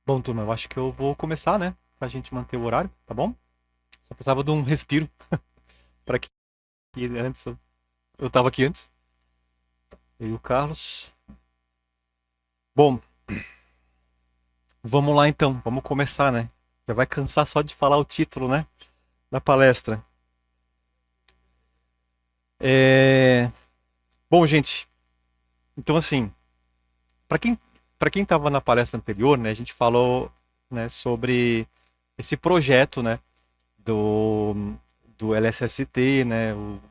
Bom, turma, eu acho que eu vou começar, né? Pra gente manter o horário, tá bom? Só precisava de um respiro para que antes eu tava aqui antes. Eu e o Carlos. Bom, vamos lá então, vamos começar, né? Já vai cansar só de falar o título, né? Da palestra. É... Bom, gente, então assim, para quem para quem estava na palestra anterior, né, a gente falou, né, sobre esse projeto, né, do do LSST, né, o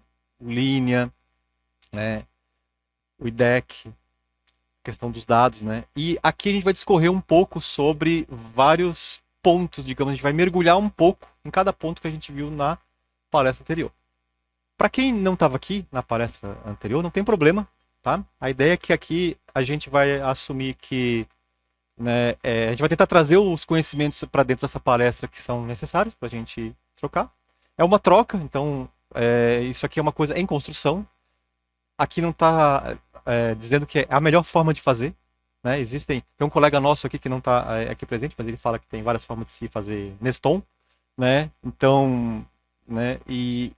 Linea, né, o IDEC, questão dos dados, né? E aqui a gente vai discorrer um pouco sobre vários pontos, digamos, a gente vai mergulhar um pouco em cada ponto que a gente viu na palestra anterior. Para quem não estava aqui na palestra anterior, não tem problema, tá? A ideia é que aqui a gente vai assumir que, né, a gente vai tentar trazer os conhecimentos para dentro dessa palestra que são necessários para a gente trocar. É uma troca, então isso aqui é uma coisa em construção. Aqui não está dizendo que é a melhor forma de fazer, né? Tem um colega nosso aqui que não está aqui presente, mas ele fala que tem várias formas de se fazer Neston, né? Então, né? E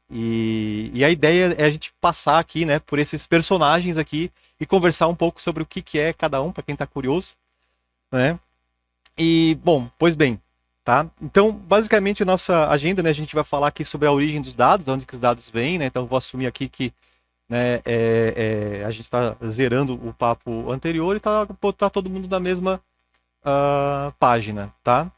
a ideia é a gente passar aqui, né, por esses personagens aqui e conversar um pouco sobre o que é cada um, para quem está curioso, né? E, bom, pois bem, tá? Então, basicamente, a nossa agenda, né, a gente vai falar aqui sobre a origem dos dados, de onde que os dados vêm, né? Então, eu vou assumir aqui que, né, a gente está zerando o papo anterior e tá todo mundo na mesma página, tá?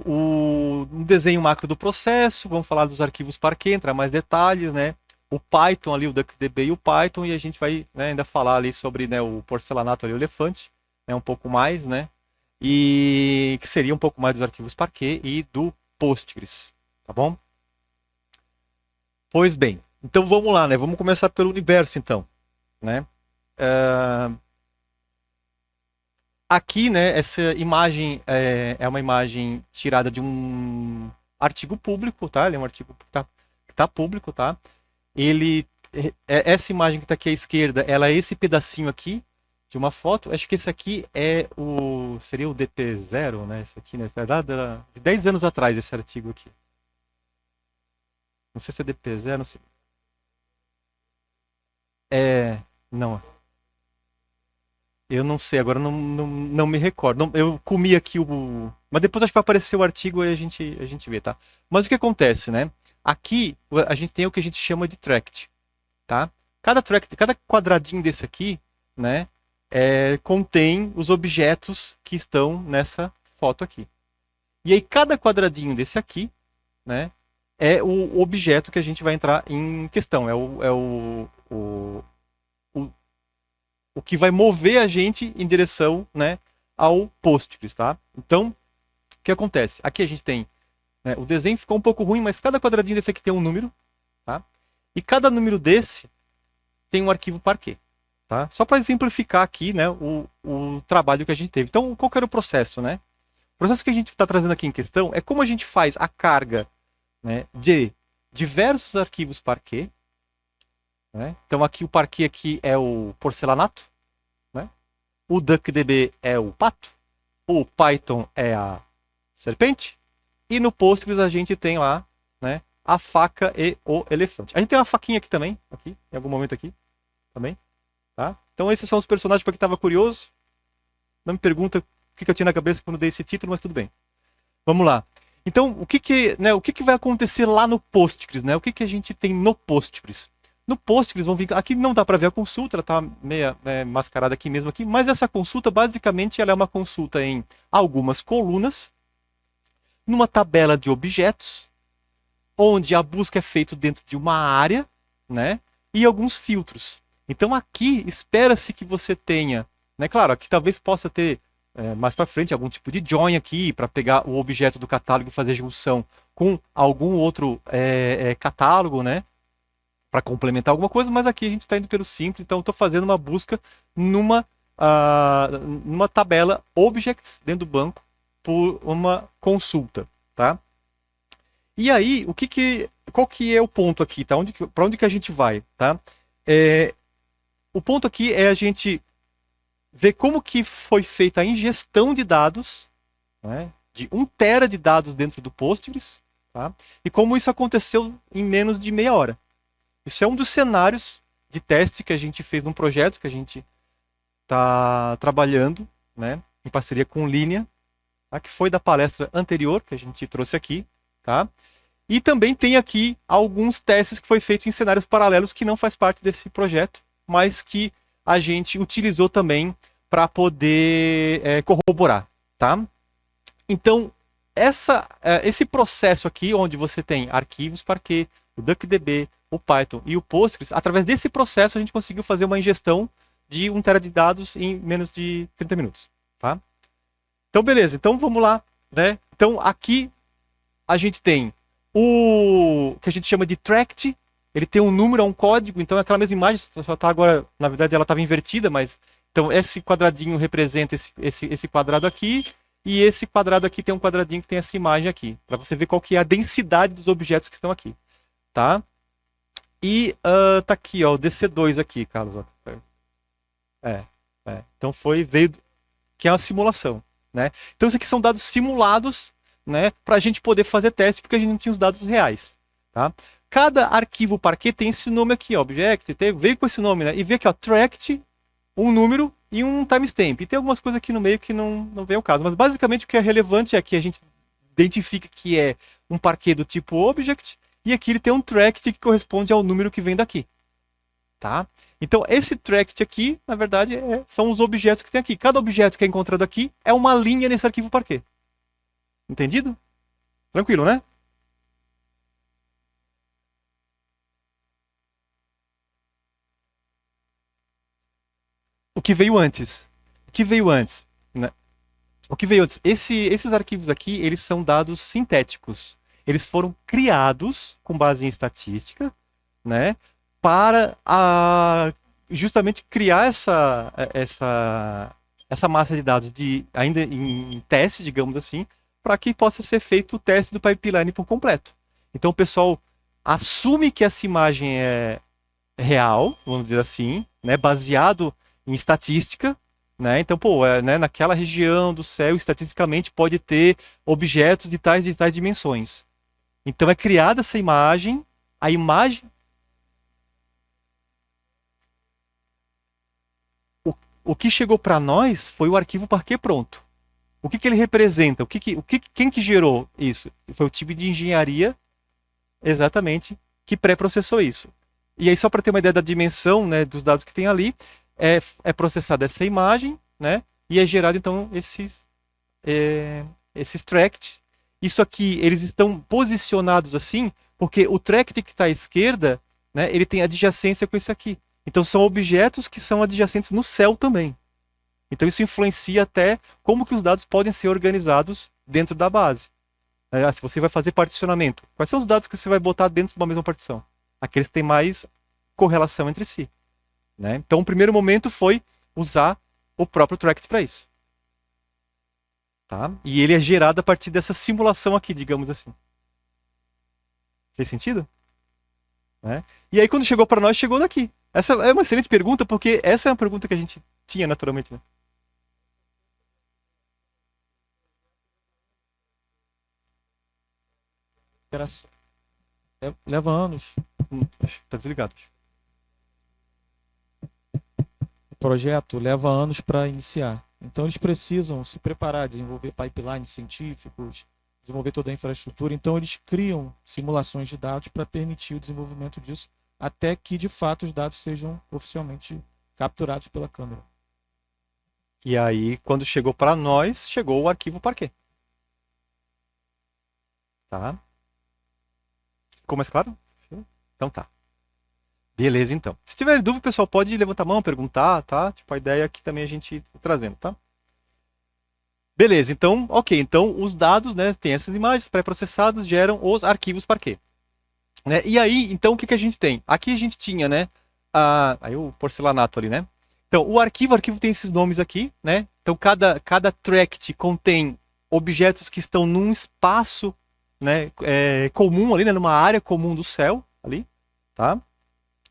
Um desenho macro do processo, vamos falar dos arquivos Parquet, entrar mais detalhes, né? O Python ali, o DuckDB e o Python, e a gente vai, né, ainda falar ali sobre, né, o porcelanato ali, o elefante, né, um pouco mais, né? E que seria um pouco mais dos arquivos Parquet e do Postgres, tá bom? Pois bem, então vamos lá, né? Vamos começar pelo universo, então, né? Uh, Aqui, né, essa imagem é uma imagem tirada de um artigo público, tá? Ele é um artigo que tá público, tá? Ele, essa imagem que está aqui à esquerda, ela é esse pedacinho aqui de uma foto. Acho que esse aqui seria o DP0, né? Esse aqui, né? De 10 anos atrás, esse artigo aqui. Não sei se é DP0, não sei. Não, eu não sei, agora não me recordo. Eu comi aqui o. Mas depois acho que vai aparecer o artigo e a gente vê, tá? Mas o que acontece, né? Aqui a gente tem o que a gente chama de tract, tá? Cada quadradinho desse aqui, né? Contém os objetos que estão nessa foto aqui. E aí cada quadradinho desse aqui, né? É o objeto que a gente vai entrar em questão. O, o que vai mover a gente em direção, né, ao Postgres, tá? Então, o que acontece? Aqui a gente tem, né, o desenho ficou um pouco ruim, mas cada quadradinho desse aqui tem um número, tá? E cada número desse tem um arquivo Parquet, tá? Só para exemplificar aqui, né, o trabalho que a gente teve. Então, qual que era o processo, né? O processo que a gente está trazendo aqui em questão é como a gente faz a carga, né, de diversos arquivos Parquet, né? Então, aqui o Parquet aqui é o porcelanato, né? O DuckDB é o pato, o Python é a serpente, e no Postgres a gente tem lá, né, a faca e o elefante. A gente tem uma faquinha aqui também, aqui, em algum momento aqui, também, tá? Então esses são os personagens para quem estava curioso. Não me pergunta o que eu tinha na cabeça quando dei esse título, mas tudo bem. Vamos lá. Então, o que vai acontecer lá no Postgres, né? O que a gente tem no Postgres? No Postgres vão vir, aqui não dá para ver a consulta, ela tá meia mascarada aqui mesmo aqui, mas essa consulta basicamente ela é uma consulta em algumas colunas, numa tabela de objetos, onde a busca é feita dentro de uma área, né? E alguns filtros. Então aqui espera-se que você tenha, né? Claro, aqui talvez possa ter mais para frente algum tipo de join aqui para pegar o objeto do catálogo e fazer junção com algum outro catálogo, né? Para complementar alguma coisa, mas aqui a gente está indo pelo simples, então estou fazendo uma busca numa, numa tabela objects dentro do banco por uma consulta, tá? E aí, qual que é o ponto aqui, tá? Para onde que a gente vai, tá? O ponto aqui é a gente ver como que foi feita a ingestão de dados, né, de 1 tera de dados dentro do Postgres, tá? E como isso aconteceu em menos de meia hora. Isso é um dos cenários de teste que a gente fez num projeto que a gente está trabalhando, né, em parceria com Linea, tá? Que foi da palestra anterior que a gente trouxe aqui, tá? E também tem aqui alguns testes que foi feito em cenários paralelos que não faz parte desse projeto, mas que a gente utilizou também para poder corroborar, tá? Então, esse processo aqui, onde você tem arquivos Parquet, o DuckDB, o Python e o Postgres, através desse processo a gente conseguiu fazer uma ingestão de 1 tera de dados em menos de 30 minutos, tá? Então, beleza. Então, vamos lá, né? Então, aqui a gente tem o que a gente chama de tract. Ele tem um número, um código. Então, é aquela mesma imagem, só está agora, na verdade, ela estava invertida, mas então esse quadradinho representa esse quadrado aqui, e esse quadrado aqui tem um quadradinho que tem essa imagem aqui, para você ver qual que é a densidade dos objetos que estão aqui, tá? E tá aqui, ó, o DC2 aqui, Carlos. Então veio que é uma simulação, né? Então isso aqui são dados simulados, né, para a gente poder fazer teste, porque a gente não tinha os dados reais, tá? Cada arquivo Parquet tem esse nome aqui, ó, object, veio com esse nome, né? E vê aqui, ó, tract, um número e um timestamp. E tem algumas coisas aqui no meio que não vem ao caso, mas basicamente o que é relevante é que a gente identifica que é um Parquet do tipo object, e aqui ele tem um tract que corresponde ao número que vem daqui, tá? Então, esse tract aqui, na verdade, são os objetos que tem aqui. Cada objeto que é encontrado aqui é uma linha nesse arquivo Parquet. Entendido? Tranquilo, né? O que veio antes? O que veio antes? Né? O que veio antes? Esses arquivos aqui, eles são dados sintéticos. Eles foram criados com base em estatística, né? Para justamente criar essa massa de dados ainda em teste, digamos assim, para que possa ser feito o teste do pipeline por completo. Então o pessoal assume que essa imagem é real, vamos dizer assim, né, baseado em estatística, né? Então, né, naquela região do céu, estatisticamente pode ter objetos de tais e tais dimensões. Então é criada essa imagem, a imagem. O que chegou para nós foi o arquivo Parquet pronto. O que ele representa? Quem que gerou isso? Foi o time de engenharia, exatamente, que pré-processou isso. E aí, só para ter uma ideia da dimensão, né, dos dados que tem ali, é processada essa imagem, né, e é gerado, então, esses tracts. Isso aqui, eles estão posicionados assim, porque o tract que está à esquerda, né, ele tem adjacência com esse aqui. Então, são objetos que são adjacentes no céu também. Então, isso influencia até como que os dados podem ser organizados dentro da base. Se você vai fazer particionamento, quais são os dados que você vai botar dentro de uma mesma partição? Aqueles que têm mais correlação entre si, né? Então, o primeiro momento foi usar o próprio tract para isso. Tá? E ele é gerado a partir dessa simulação aqui, digamos assim. Fez sentido? Né? E aí, quando chegou para nós, chegou daqui. Essa é uma excelente pergunta, porque essa é uma pergunta que a gente tinha naturalmente, né? Leva anos. Tá desligado. O projeto leva anos para iniciar. Então eles precisam se preparar, desenvolver pipelines científicos, desenvolver toda a infraestrutura. Então eles criam simulações de dados para permitir o desenvolvimento disso, até que de fato os dados sejam oficialmente capturados pela câmera. E aí, quando chegou para nós, chegou o arquivo Parquet. Tá? Ficou mais claro? Então tá. Beleza, então. Se tiver dúvida, pessoal, pode levantar a mão, perguntar, tá? Tipo, a ideia aqui também a gente tá trazendo, tá? Beleza, então, ok. Então, os dados, né, tem essas imagens pré-processadas, geram os arquivos Parquet. Né? E aí, então, o que a gente tem? Aqui a gente tinha, né, aí o porcelanato ali, né? Então, o arquivo tem esses nomes aqui, né? Então, cada tract contém objetos que estão num espaço, né, comum ali, né, numa área comum do céu, ali, tá?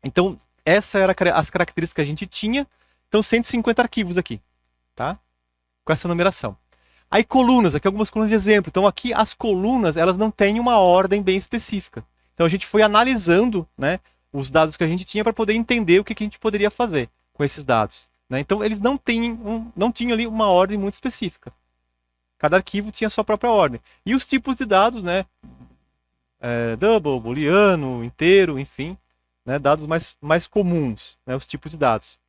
Então, essa era as características que a gente tinha. Então, 150 arquivos aqui, tá? Com essa numeração. Aí colunas, aqui algumas colunas de exemplo. Então aqui as colunas, elas não têm uma ordem bem específica. Então a gente foi analisando, né, os dados que a gente tinha para poder entender o que a gente poderia fazer com esses dados, né? Então eles não tinham ali uma ordem muito específica. Cada arquivo tinha a sua própria ordem. E os tipos de dados, né, double, booleano, inteiro, enfim, né, dados mais comuns, né, os tipos de dados.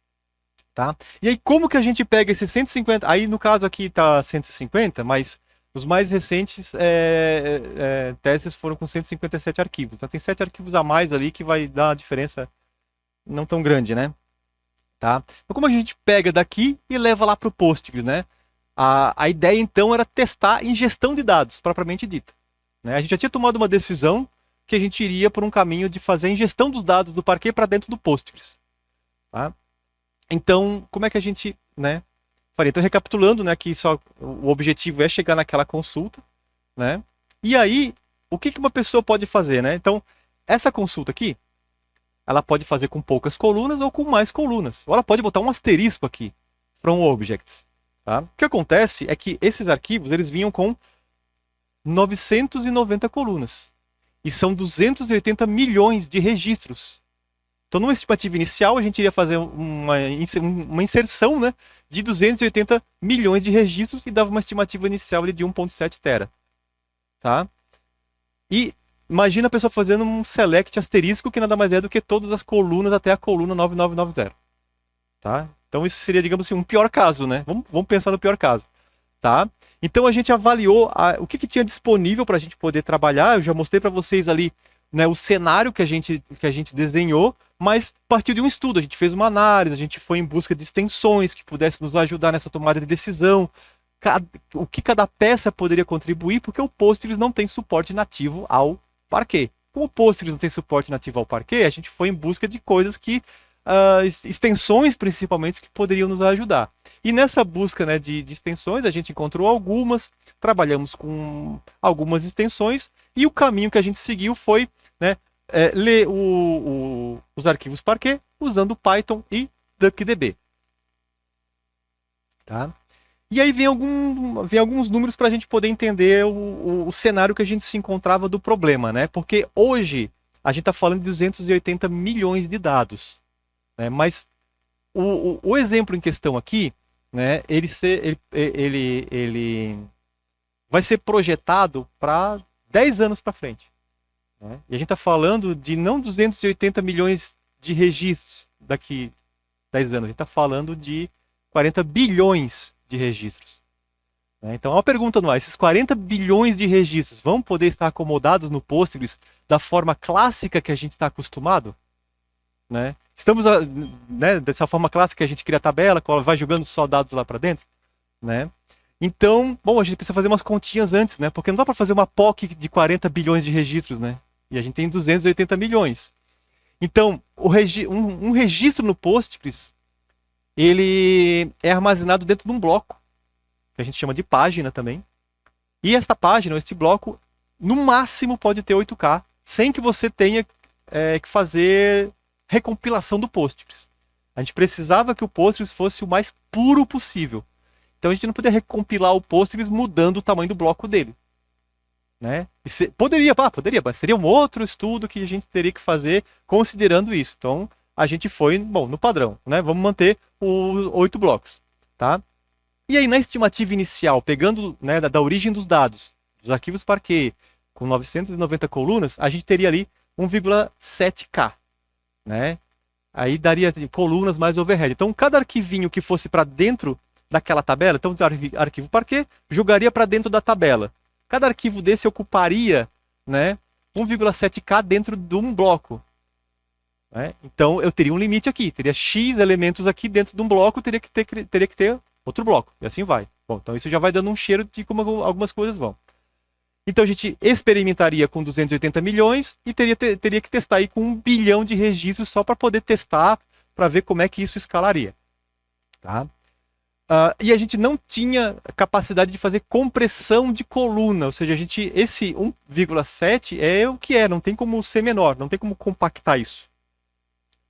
Tá? E aí como que a gente pega esses 150, aí no caso aqui está 150, mas os mais recentes testes foram com 157 arquivos. Então tem 7 arquivos a mais ali que vai dar uma diferença não tão grande, né? Tá? Então como a gente pega daqui e leva lá para o Postgres, né? A ideia então era testar a ingestão de dados, propriamente dita. Né? A gente já tinha tomado uma decisão que a gente iria por um caminho de fazer a ingestão dos dados do Parquet para dentro do Postgres. Tá? Então, como é que a gente, né, faria? Então, recapitulando, né, que só o objetivo é chegar naquela consulta, né? E aí, o que uma pessoa pode fazer, né? Então, essa consulta aqui, ela pode fazer com poucas colunas ou com mais colunas. Ou ela pode botar um asterisco aqui, from objects. Tá? O que acontece é que esses arquivos, eles vinham com 990 colunas. E são 280 milhões de registros. Então, numa estimativa inicial, a gente iria fazer uma inserção, né, de 280 milhões de registros e dava uma estimativa inicial de 1.7 tera. Tá? E imagina a pessoa fazendo um select asterisco, que nada mais é do que todas as colunas até a coluna 9990. Tá? Então, isso seria, digamos assim, um pior caso, né? Vamos pensar no pior caso. Tá? Então, a gente avaliou o que tinha disponível para a gente poder trabalhar. Eu já mostrei para vocês ali, né, o cenário que a gente desenhou, mas partiu de um estudo. A gente fez uma análise, a gente foi em busca de extensões que pudessem nos ajudar nessa tomada de decisão, o que cada peça poderia contribuir, porque o Postgres não tem suporte nativo ao Parquet. Como o Postgres não tem suporte nativo ao Parquet, a gente foi em busca de coisas que, extensões principalmente, que poderiam nos ajudar. E nessa busca, né, de extensões, a gente encontrou algumas, trabalhamos com algumas extensões, e o caminho que a gente seguiu foi, né, ler os arquivos Parquet usando Python e DuckDB. Tá? E aí vem alguns números para a gente poder entender o cenário que a gente se encontrava do problema, né? Porque hoje a gente está falando de 280 milhões de dados, né? Mas o exemplo em questão aqui, né, ele vai ser projetado para 10 anos para frente. Né? E a gente está falando de não 280 milhões de registros daqui 10 anos, a gente está falando de 40 bilhões de registros. Né? Então, uma pergunta no ar, esses 40 bilhões de registros vão poder estar acomodados no Postgres da forma clássica que a gente está acostumado? Né? Estamos, né, dessa forma clássica que a gente cria a tabela, vai jogando só dados lá para dentro, né? Então, bom, a gente precisa fazer umas continhas antes, né? Porque não dá para fazer uma POC de 40 bilhões de registros, né? E a gente tem 280 milhões. Então, um registro no Postgres, ele é armazenado dentro de um bloco, que a gente chama de página também. E esta página, este bloco, no máximo pode ter 8K, sem que você tenha que fazer recompilação do Postgres. A gente precisava que o Postgres fosse o mais puro possível. Então a gente não podia recompilar o Postgres mudando o tamanho do bloco dele. Né? Poderia, mas seria um outro estudo que a gente teria que fazer considerando isso. Então a gente foi, bom, no padrão, né? Vamos manter os 8 blocos. Tá? E aí na estimativa inicial, pegando, né, da origem dos dados, dos arquivos Parquet, com 990 colunas, a gente teria ali 1,7K. Né? Aí daria colunas mais overhead. Então, cada arquivinho que fosse para dentro daquela tabela, então, o arquivo Parquet jogaria para dentro da tabela. Cada arquivo desse ocuparia, né, 1,7K dentro de um bloco. Né? Então, eu teria um limite aqui. Teria X elementos aqui dentro de um bloco, teria que ter outro bloco. E assim vai. Bom, então, isso já vai dando um cheiro de como algumas coisas vão. Então a gente experimentaria com 280 milhões e teria que testar aí com 1 bilhão de registros só para poder testar, para ver como é que isso escalaria. Tá? E a gente não tinha capacidade de fazer compressão de coluna, ou seja, esse 1,7 é o que é, não tem como ser menor, não tem como compactar isso.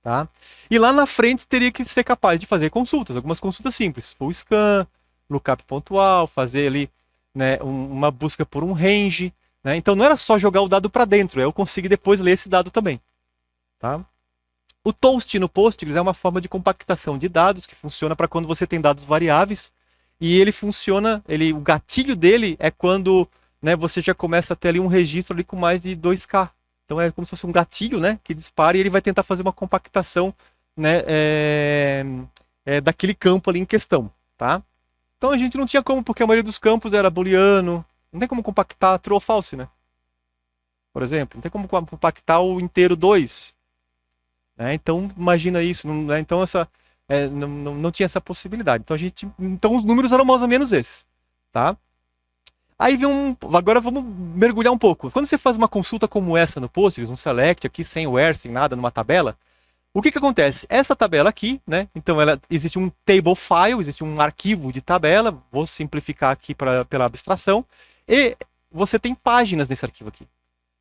Tá? E lá na frente teria que ser capaz de fazer consultas, algumas consultas simples, full scan, lookup pontual, fazer ali, né, uma busca por um range, né? Então não era só jogar o dado para dentro, eu consegui depois ler esse dado também. Tá? O toast no Postgres é uma forma de compactação de dados que funciona para quando você tem dados variáveis, e ele funciona, o gatilho dele é quando, né, você já começa a ter ali um registro ali com mais de 2K. Então é como se fosse um gatilho, né, que dispara, e ele vai tentar fazer uma compactação, né, daquele campo ali em questão, tá? Então a gente não tinha como, porque a maioria dos campos era booleano, não tem como compactar true ou false, né? Por exemplo, não tem como compactar o inteiro 2. Né? Então imagina isso, né? Então não tinha essa possibilidade. Então os números eram mais ou menos esses, tá? Aí vem agora vamos mergulhar um pouco. Quando você faz uma consulta como essa no Postgres, um select aqui sem where, sem nada, numa tabela, o que acontece? Essa tabela aqui, né? Então existe um table file, existe um arquivo de tabela, vou simplificar aqui pela abstração, e você tem páginas nesse arquivo aqui.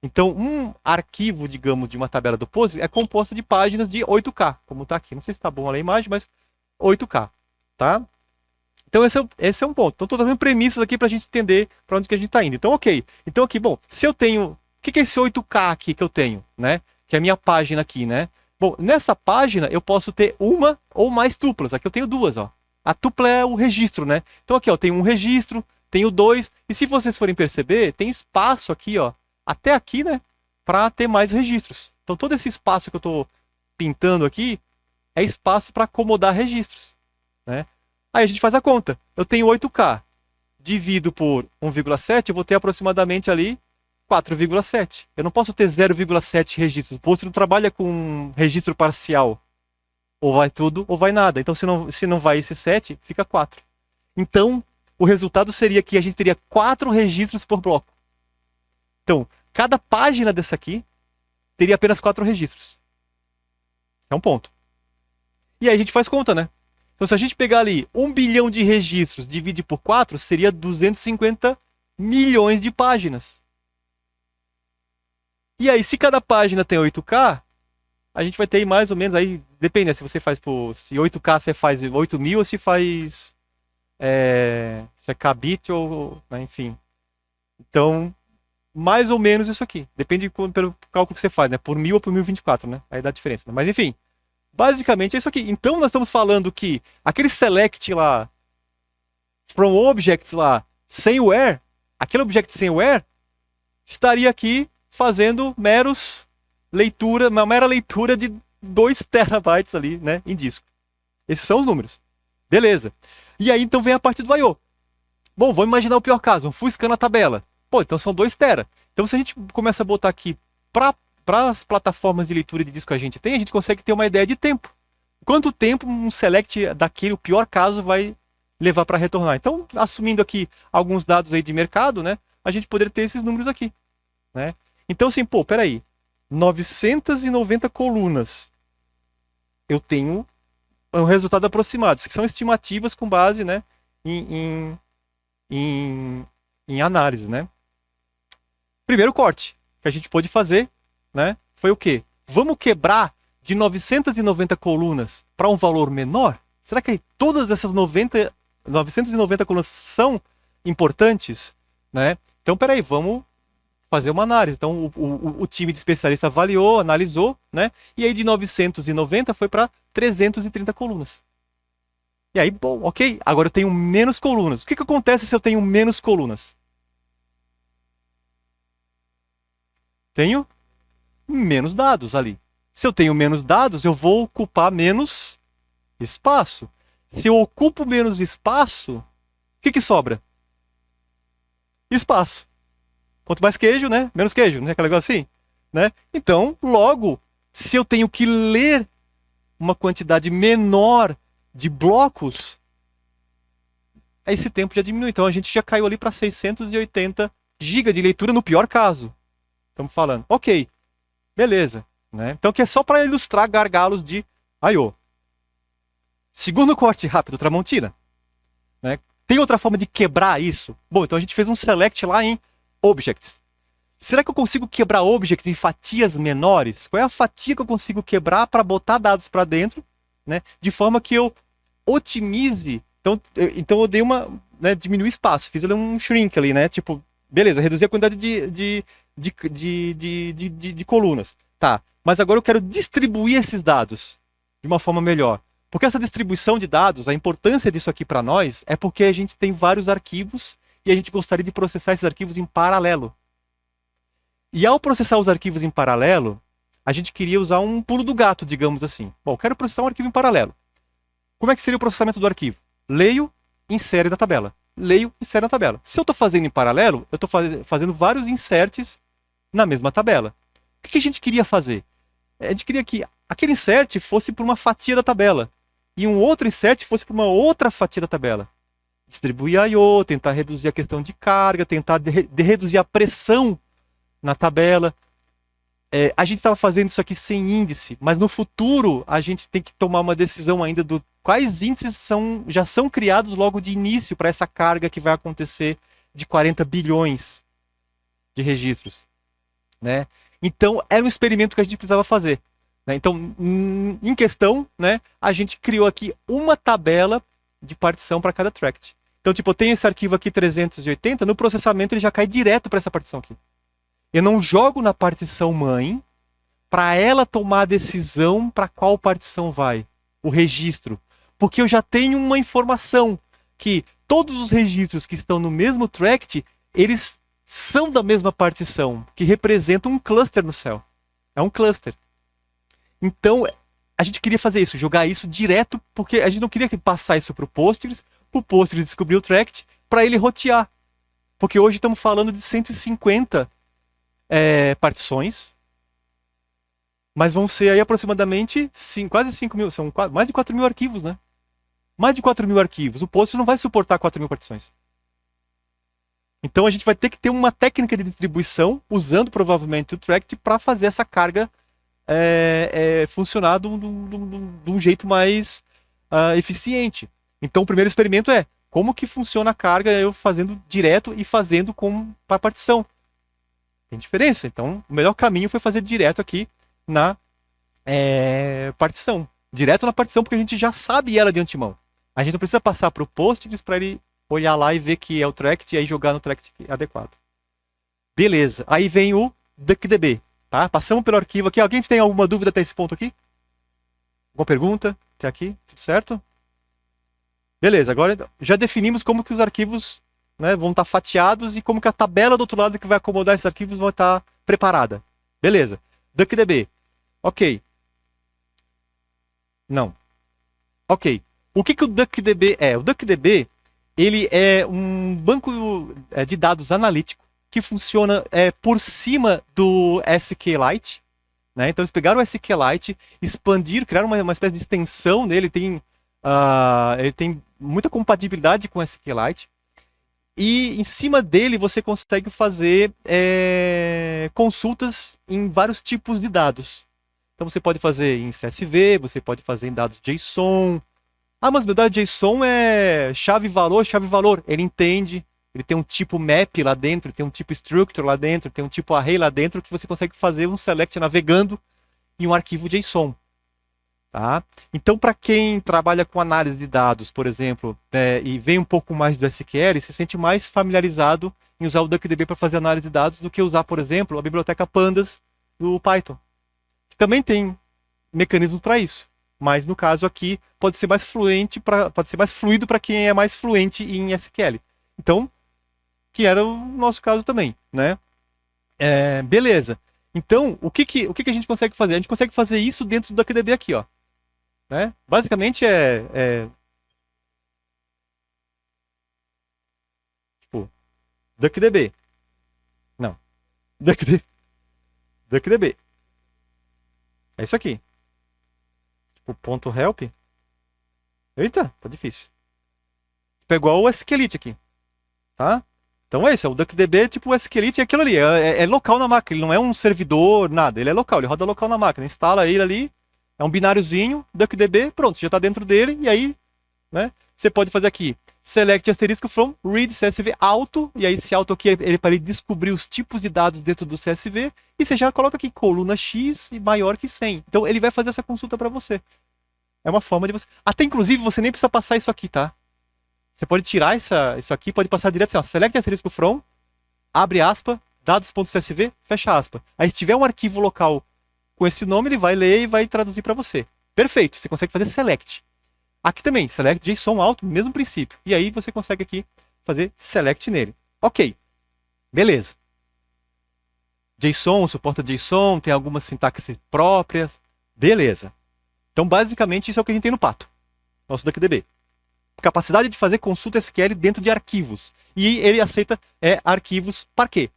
Então, um arquivo, digamos, de uma tabela do Postgres é composto de páginas de 8K, como está aqui. Não sei se está bom a imagem, mas 8K, tá? Então, esse é um ponto. Então, estou trazendo premissas aqui para a gente entender para onde que a gente está indo. Então, ok. Então, aqui, bom, se eu tenho... O que é esse 8K aqui que eu tenho, né? Que é a minha página aqui, né? Bom, nessa página eu posso ter uma ou mais tuplas. Aqui eu tenho duas, ó. A tupla é o registro, né? Então, aqui, ó, tem um registro, tenho dois. E se vocês forem perceber, tem espaço aqui, ó, até aqui, né, para ter mais registros. Então todo esse espaço que eu estou pintando aqui é espaço para acomodar registros, né? Aí a gente faz a conta. Eu tenho 8K, divido por 1,7, eu vou ter aproximadamente ali 4,7. Eu não posso ter 0,7 registros. O Postgres não trabalha com registro parcial. Ou vai tudo ou vai nada. Então se não vai esse 7, fica 4. Então o resultado seria que a gente teria 4 registros por bloco. Então, cada página dessa aqui teria apenas 4 registros. Esse é um ponto. E aí a gente faz conta, né? Então, se a gente pegar ali 1 bilhão de registros, divide por 4, seria 250 milhões de páginas. E aí, se cada página tem 8K, a gente vai ter mais ou menos, aí depende, né? Se você faz se 8K você faz 8.000 ou se faz se é kbit ou, né, enfim. Então, mais ou menos isso aqui. Depende pelo cálculo que você faz, né? Por 1000 ou por 1024, né? Aí dá diferença. Mas enfim, basicamente é isso aqui. Então nós estamos falando que aquele select lá, from objects lá, sem where, aquele object sem where, estaria aqui fazendo uma mera leitura de 2 terabytes ali, né? Em disco. Esses são os números. Beleza. E aí então vem a parte do I/O. Bom, vamos imaginar o pior caso, um full scan na tabela. Pô, então são 2 tera. Então se a gente começa a botar aqui para as plataformas de leitura de disco que a gente tem, a gente consegue ter uma ideia de tempo. Quanto tempo um select daquele, o pior caso, vai levar para retornar. Então, assumindo aqui alguns dados aí de mercado, né, a gente poderia ter esses números aqui, né? Então assim, pô, peraí, 990 colunas. Eu tenho um resultado aproximado, que são estimativas com base, né, em análise, né? Primeiro corte que a gente pôde fazer, né, foi o quê? Vamos quebrar de 990 colunas para um valor menor? Será que todas essas 990 colunas são importantes, né? Então, peraí, vamos fazer uma análise. Então, o time de especialista avaliou, analisou, né? E aí de 990 foi para 330 colunas. E aí, bom, ok, agora eu tenho menos colunas. O que acontece se eu tenho menos colunas? Tenho menos dados ali. Se eu tenho menos dados, eu vou ocupar menos espaço. Se eu ocupo menos espaço, o que sobra? Espaço. Quanto mais queijo, né? Menos queijo, não é aquele negócio assim? Né? Então, logo, se eu tenho que ler uma quantidade menor de blocos, esse tempo já diminui. Então a gente já caiu ali para 680 GB de leitura no pior caso. Estamos falando. Ok, beleza. Né? Então que é só para ilustrar gargalos de I/O. Segundo corte rápido, Tramontina. Né? Tem outra forma de quebrar isso? Bom, então a gente fez um select lá em Objects. será que eu consigo quebrar objects em fatias menores? Qual é a fatia que eu consigo quebrar para botar dados para dentro, né? De forma que eu otimize. Então eu dei uma, né, diminuir espaço, fiz ali um shrink ali, né? Tipo, beleza, reduzir a quantidade de colunas. Tá, mas agora eu quero distribuir esses dados de uma forma melhor. Porque essa distribuição de dados, a importância disso aqui para nós é porque a gente tem vários arquivos e a gente gostaria de processar esses arquivos em paralelo. E ao processar os arquivos em paralelo, a gente queria usar um pulo do gato, digamos assim. Bom, quero processar um arquivo em paralelo. Como é que seria o processamento do arquivo? Leio, insere na tabela. Leio, insere na tabela. Se eu estou fazendo em paralelo, eu estou fazendo vários inserts na mesma tabela. O que a gente queria fazer? A gente queria que aquele insert fosse para uma fatia da tabela e um outro insert fosse para uma outra fatia da tabela. Distribuir a I/O, tentar reduzir a questão de carga, tentar reduzir a pressão na tabela. A gente estava fazendo isso aqui sem índice, mas no futuro a gente tem que tomar uma decisão ainda do quais índices já são criados logo de início para essa carga que vai acontecer de 40 bilhões de registros, né? Então era um experimento que a gente precisava fazer, né? Então, em questão, né, a gente criou aqui uma tabela de partição para cada tract. Então, tipo, eu tenho esse arquivo aqui 380, no processamento ele já cai direto para essa partição aqui. Eu não jogo na partição mãe para ela tomar a decisão para qual partição vai, o registro. Porque eu já tenho uma informação que todos os registros que estão no mesmo tract, eles são da mesma partição, que representa um cluster no céu. É um cluster. Então, a gente queria fazer isso, jogar isso direto, porque a gente não queria passar isso para o Postgres descobrir o tract, para ele rotear. Porque hoje estamos falando de 150 partições, mas vão ser aí aproximadamente quase 5 mil, são mais de 4 mil arquivos, né? Mais de 4 mil arquivos. O Postgres não vai suportar 4 mil partições. Então a gente vai ter que ter uma técnica de distribuição, usando provavelmente o tract, para fazer essa carga funcionar de um jeito mais eficiente. Então o primeiro experimento é como que funciona a carga eu fazendo direto e fazendo para partição. Tem diferença. Então o melhor caminho foi fazer direto aqui na partição. Direto na partição, porque a gente já sabe ela de antemão. A gente não precisa passar para o Postgres para ele olhar lá e ver que é o tract e aí jogar no tract adequado. Beleza. Aí vem o DuckDB. Tá? Passamos pelo arquivo aqui. Alguém tem alguma dúvida até esse ponto aqui? Alguma pergunta? Até aqui? Tudo certo? Beleza. Agora já definimos como que os arquivos, né, vão estar fatiados e como que a tabela do outro lado que vai acomodar esses arquivos vai estar preparada. Beleza. DuckDB. Ok. Não. Ok. O que o DuckDB é? O DuckDB, ele é um banco de dados analítico que funciona por cima do SQLite, né? Então eles pegaram o SQLite, expandiram, criaram uma espécie de extensão nele, ele tem muita compatibilidade com o SQLite, e em cima dele você consegue fazer consultas em vários tipos de dados. Então você pode fazer em CSV, você pode fazer em dados JSON. Ah, mas meu dado JSON é chave-valor. Ele entende, ele tem um tipo map lá dentro, tem um tipo structure lá dentro, tem um tipo array lá dentro, que você consegue fazer um select navegando em um arquivo JSON. Tá? Então, para quem trabalha com análise de dados, por exemplo, e vem um pouco mais do SQL, se sente mais familiarizado em usar o DuckDB para fazer análise de dados do que usar, por exemplo, a biblioteca Pandas do Python, que também tem mecanismos para isso. Mas no caso aqui pode ser mais fluido para quem é mais fluente em SQL. Então, que era o nosso caso também, né? Beleza. Então, o que a gente consegue fazer? A gente consegue fazer isso dentro do DuckDB aqui, ó. Né? Basicamente tipo, DuckDB. Não. DuckDB. É isso aqui. Tipo, ponto .help. Eita, tá difícil. Pegou o SQLite aqui. Tá? Então é isso, o DuckDB, tipo, o SQLite é aquilo ali, é local na máquina, ele não é um servidor, nada, ele é local, ele roda local na máquina, instala ele ali, é um bináriozinho, DuckDB, pronto, já está dentro dele, e aí, né, você pode fazer aqui, select asterisco from read CSV auto, e aí esse auto aqui ele para ele descobrir os tipos de dados dentro do CSV, e você já coloca aqui coluna X e maior que 100. Então ele vai fazer essa consulta para você. É uma forma de você... Até inclusive você nem precisa passar isso aqui, tá? Você pode tirar isso aqui, pode passar direto assim, ó, select asterisco from, abre aspa, dados.csv, fecha aspa. Aí se tiver um arquivo local com esse nome, ele vai ler e vai traduzir para você. Perfeito, você consegue fazer select. Aqui também, select JSON alto, mesmo princípio. E aí você consegue aqui fazer select nele. Ok, beleza. JSON, suporta JSON, tem algumas sintaxes próprias. Beleza. Então basicamente isso é o que a gente tem no Pato, nosso DuckDB. Capacidade de fazer consulta SQL dentro de arquivos. E ele aceita arquivos Parquet.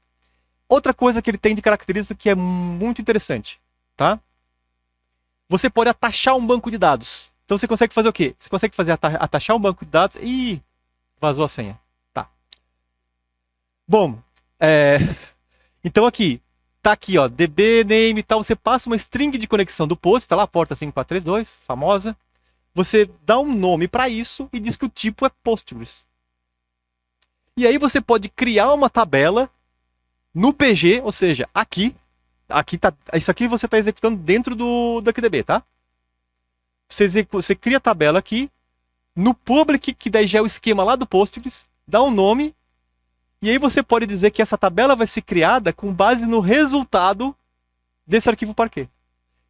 Outra coisa que ele tem de característica que é muito interessante, tá? Você pode atachar um banco de dados. Então você consegue fazer o quê? Você consegue fazer atachar um banco de dados e vazou a senha. Tá. Bom, então aqui, tá aqui, ó, db name e tal, você passa uma string de conexão do post, tá lá, porta 5432, famosa. Você dá um nome para isso e diz que o tipo é Postgres. E aí você pode criar uma tabela no PG, ou seja, aqui tá, isso aqui você está executando dentro do DuckDB, tá? Você cria a tabela aqui, no public, que daí já é o esquema lá do Postgres, dá um nome, e aí você pode dizer que essa tabela vai ser criada com base no resultado desse arquivo Parquet.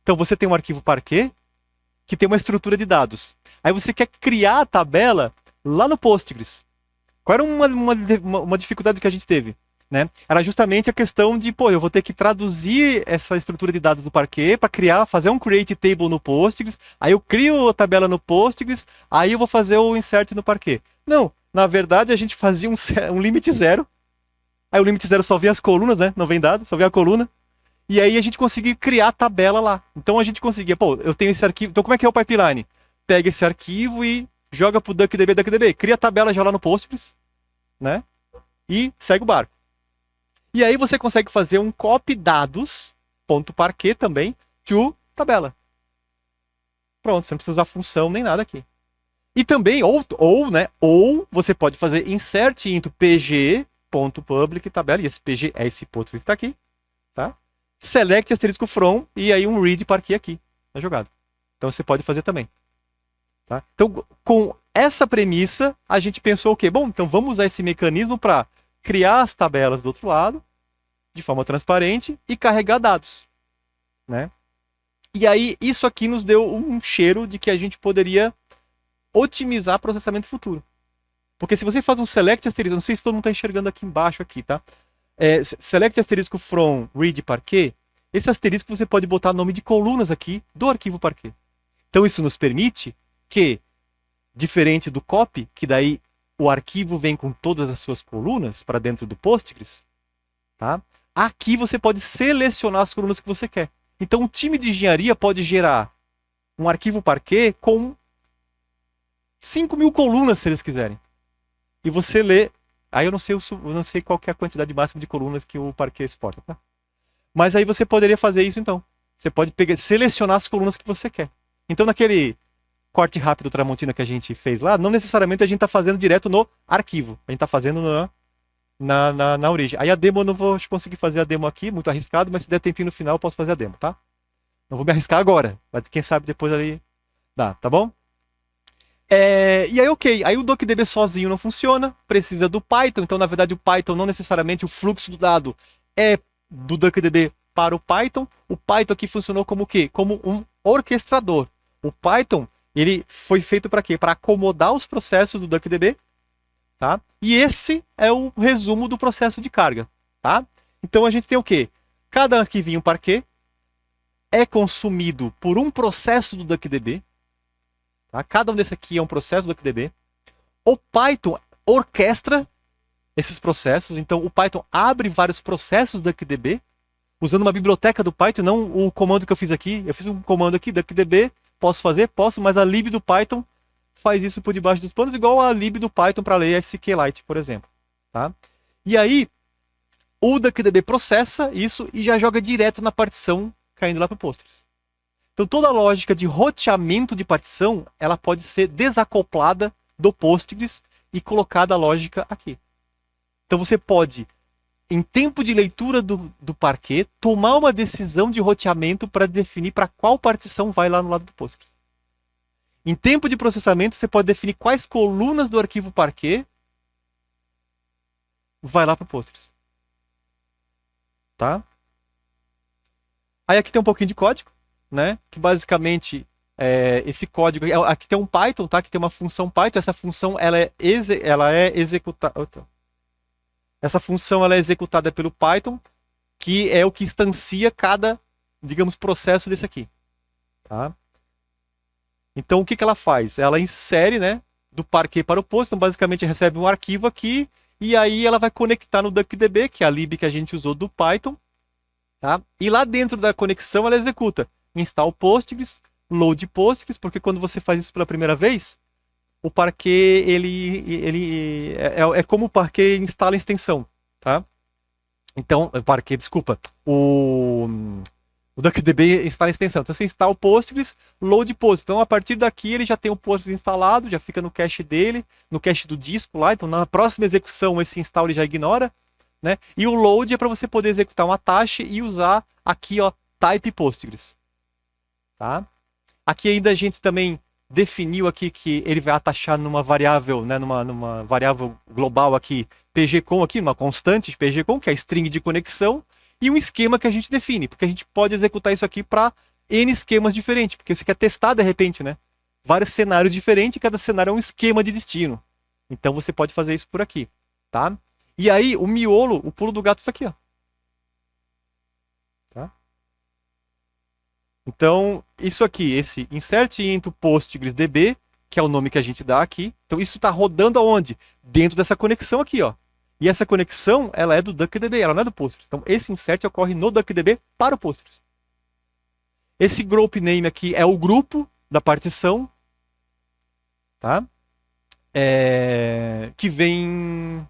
Então você tem um arquivo Parquet, que tem uma estrutura de dados. Aí você quer criar a tabela lá no Postgres. Qual era uma dificuldade que a gente teve? Né? Era justamente a questão de, pô, eu vou ter que traduzir essa estrutura de dados do Parquet para fazer um create table no Postgres, aí eu crio a tabela no Postgres, aí eu vou fazer o insert no Parquet. Não, na verdade a gente fazia um limite zero, aí o limite zero só vê as colunas, né? Não vem dado, só vê a coluna. E aí a gente conseguia criar a tabela lá. Então a gente conseguia, pô, eu tenho esse arquivo, então como é que é o pipeline? Pega esse arquivo e joga pro DuckDB, cria a tabela já lá no Postgres, né? E segue o barco. E aí você consegue fazer um copy dados.parquet também to tabela. Pronto, você não precisa usar função nem nada aqui. E também, ou você pode fazer insert into pg.public tabela, e esse pg é esse ponto que está aqui, tá? Select asterisco from e aí um read Parquet aqui na jogada. Então você pode fazer também. Tá? Então, com essa premissa, a gente pensou o quê? Bom, então vamos usar esse mecanismo para criar as tabelas do outro lado, de forma transparente, e carregar dados. Né? E aí, isso aqui nos deu um cheiro de que a gente poderia otimizar processamento futuro. Porque se você faz um select asterisco, não sei se todo mundo está enxergando aqui embaixo, aqui, tá? Select asterisco from read Parquet, esse asterisco você pode botar nome de colunas aqui do arquivo Parquet. Então isso nos permite que, diferente do copy, que daí o arquivo vem com todas as suas colunas para dentro do Postgres, tá? Aqui você pode selecionar as colunas que você quer. Então o time de engenharia pode gerar um arquivo Parquet com 5.000 colunas, se eles quiserem. E você lê. Aí eu não sei qual que é a quantidade máxima de colunas que o Parquet exporta, tá? Mas aí você poderia fazer isso então. Você pode selecionar as colunas que você quer. Então naquele corte rápido Tramontina que a gente fez lá, não necessariamente a gente está fazendo direto no arquivo. A gente está fazendo na origem. Aí a demo eu não vou conseguir fazer a demo aqui, muito arriscado, mas se der tempinho no final eu posso fazer a demo, tá? Não vou me arriscar agora, mas quem sabe depois ali dá, tá bom? E aí, ok, aí o DuckDB sozinho não funciona, precisa do Python, então na verdade o Python não necessariamente o fluxo do dado é do DuckDB para o Python aqui funcionou como o quê? Como um orquestrador. O Python, ele foi feito para quê? Para acomodar os processos do DuckDB, tá? E esse é o resumo do processo de carga, tá? Então a gente tem o quê? Cada arquivinho Parquet é consumido por um processo do DuckDB. Tá? Cada um desse aqui é um processo do DuckDB. O Python orquestra esses processos. Então, o Python abre vários processos do DuckDB, usando uma biblioteca do Python, não o comando que eu fiz aqui. Eu fiz um comando aqui, DuckDB, posso fazer? Posso, mas a lib do Python faz isso por debaixo dos panos, igual a lib do Python para ler SQLite, por exemplo. Tá? E aí, o DuckDB processa isso e já joga direto na partição, caindo lá para o Postgres. Então toda a lógica de roteamento de partição, ela pode ser desacoplada do Postgres e colocar da lógica aqui. Então você pode, em tempo de leitura do Parquet, tomar uma decisão de roteamento para definir para qual partição vai lá no lado do Postgres. Em tempo de processamento, você pode definir quais colunas do arquivo Parquet vai lá para o Postgres. Tá? Aí aqui tem um pouquinho de código, né? Que basicamente esse código aqui tem um Python, tá? Que tem uma função Python. Essa função ela é executada. Essa função ela é executada pelo Python, que é o que instancia cada, digamos, processo desse aqui, tá? Então o que ela faz? Ela insere, né, do Parquet para o Postgres. Então basicamente recebe um arquivo aqui e aí ela vai conectar no DuckDB, que é a lib que a gente usou do Python, tá? E lá dentro da conexão ela executa install Postgres, load Postgres, porque quando você faz isso pela primeira vez, o Parquet é como o Parquet instala a extensão, tá? Então, Parquet, desculpa, o DuckDB instala a extensão. Então você instala o Postgres, load Postgres. Então a partir daqui ele já tem o Postgres instalado, já fica no cache dele, no cache do disco lá. Então na próxima execução esse install ele já ignora, né? E o load é para você poder executar uma taxa e usar aqui, ó, type Postgres, tá? Aqui ainda a gente também definiu aqui que ele vai atachar numa variável, né, numa variável global aqui, pgcon aqui, numa constante pgcon, que é a string de conexão, e um esquema que a gente define, porque a gente pode executar isso aqui para N esquemas diferentes, porque você quer testar de repente, né? Vários cenários diferentes, cada cenário é um esquema de destino. Então você pode fazer isso por aqui, tá? E aí, o miolo, o pulo do gato está aqui, ó. Tá? Então, isso aqui, esse insert into Postgres DB, que é o nome que a gente dá aqui. Então, isso está rodando aonde? Dentro dessa conexão aqui, ó. E essa conexão, ela é do DuckDB, ela não é do Postgres. Então, esse insert ocorre no DuckDB para o Postgres. Esse group name aqui é o grupo da partição, tá? Que vem...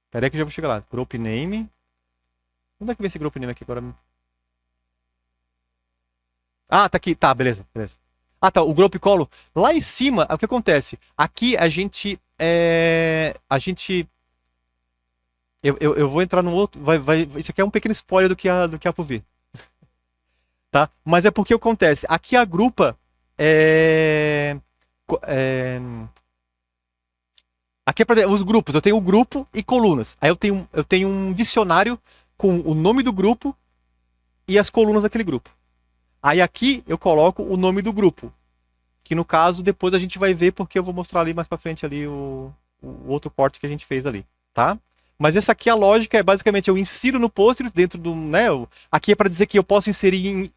Espera aí que eu já vou chegar lá. Group name. Onde é que vem esse group name aqui agora? Ah, tá aqui. Tá, beleza, beleza. Ah, tá. O group colo. Lá em cima, o que acontece? Aqui a gente... Eu vou entrar num outro... Isso aqui é um pequeno spoiler do que há por vir. Tá? Mas é porque acontece. Aqui a grupa... Aqui é para os grupos. Eu tenho o grupo e colunas. Aí eu tenho um dicionário com o nome do grupo e as colunas daquele grupo. Aí aqui eu coloco o nome do grupo, que no caso depois a gente vai ver porque eu vou mostrar ali mais para frente ali o outro corte que a gente fez ali, tá? Mas essa aqui a lógica é basicamente eu insiro no Postgres dentro do, né? Aqui é para dizer que eu posso inserir,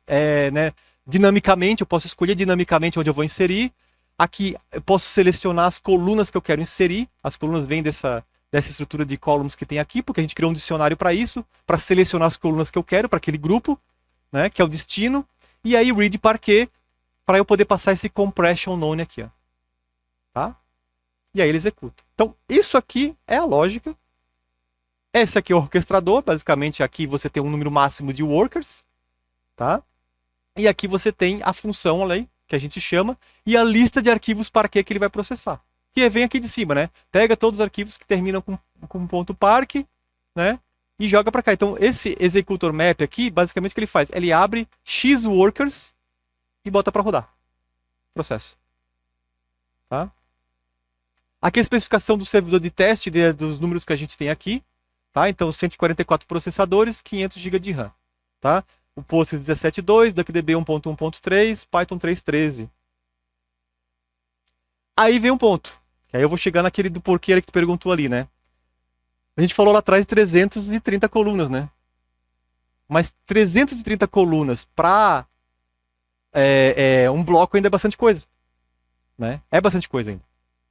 né, dinamicamente, eu posso escolher dinamicamente onde eu vou inserir. Aqui eu posso selecionar as colunas que eu quero inserir. As colunas vêm dessa estrutura de columns que tem aqui, porque a gente criou um dicionário para isso, para selecionar as colunas que eu quero para aquele grupo, né, que é o destino. E aí read Parquet, para eu poder passar esse compression none aqui, ó. Tá? E aí ele executa. Então, isso aqui é a lógica. Esse aqui é o orquestrador, basicamente aqui você tem um número máximo de workers, tá? E aqui você tem a função ali, que a gente chama, e a lista de arquivos Parquet que ele vai processar. Que vem aqui de cima, né? Pega todos os arquivos que terminam com ponto .park, né? E joga para cá. Então, esse executor map aqui, basicamente o que ele faz? Ele abre X workers e bota para rodar. Processo. Tá? Aqui a especificação do servidor de teste dos números que a gente tem aqui. Tá? Então, 144 processadores, 500 GB de RAM. Tá? O Postgres 17.2, DuckDB 1.1.3, Python 3.13. Aí vem um ponto. Aí eu vou chegar naquele do porquê que tu perguntou ali, né? A gente falou lá atrás de 330 colunas, né? Mas 330 colunas para um bloco ainda é bastante coisa. Né? É bastante coisa ainda.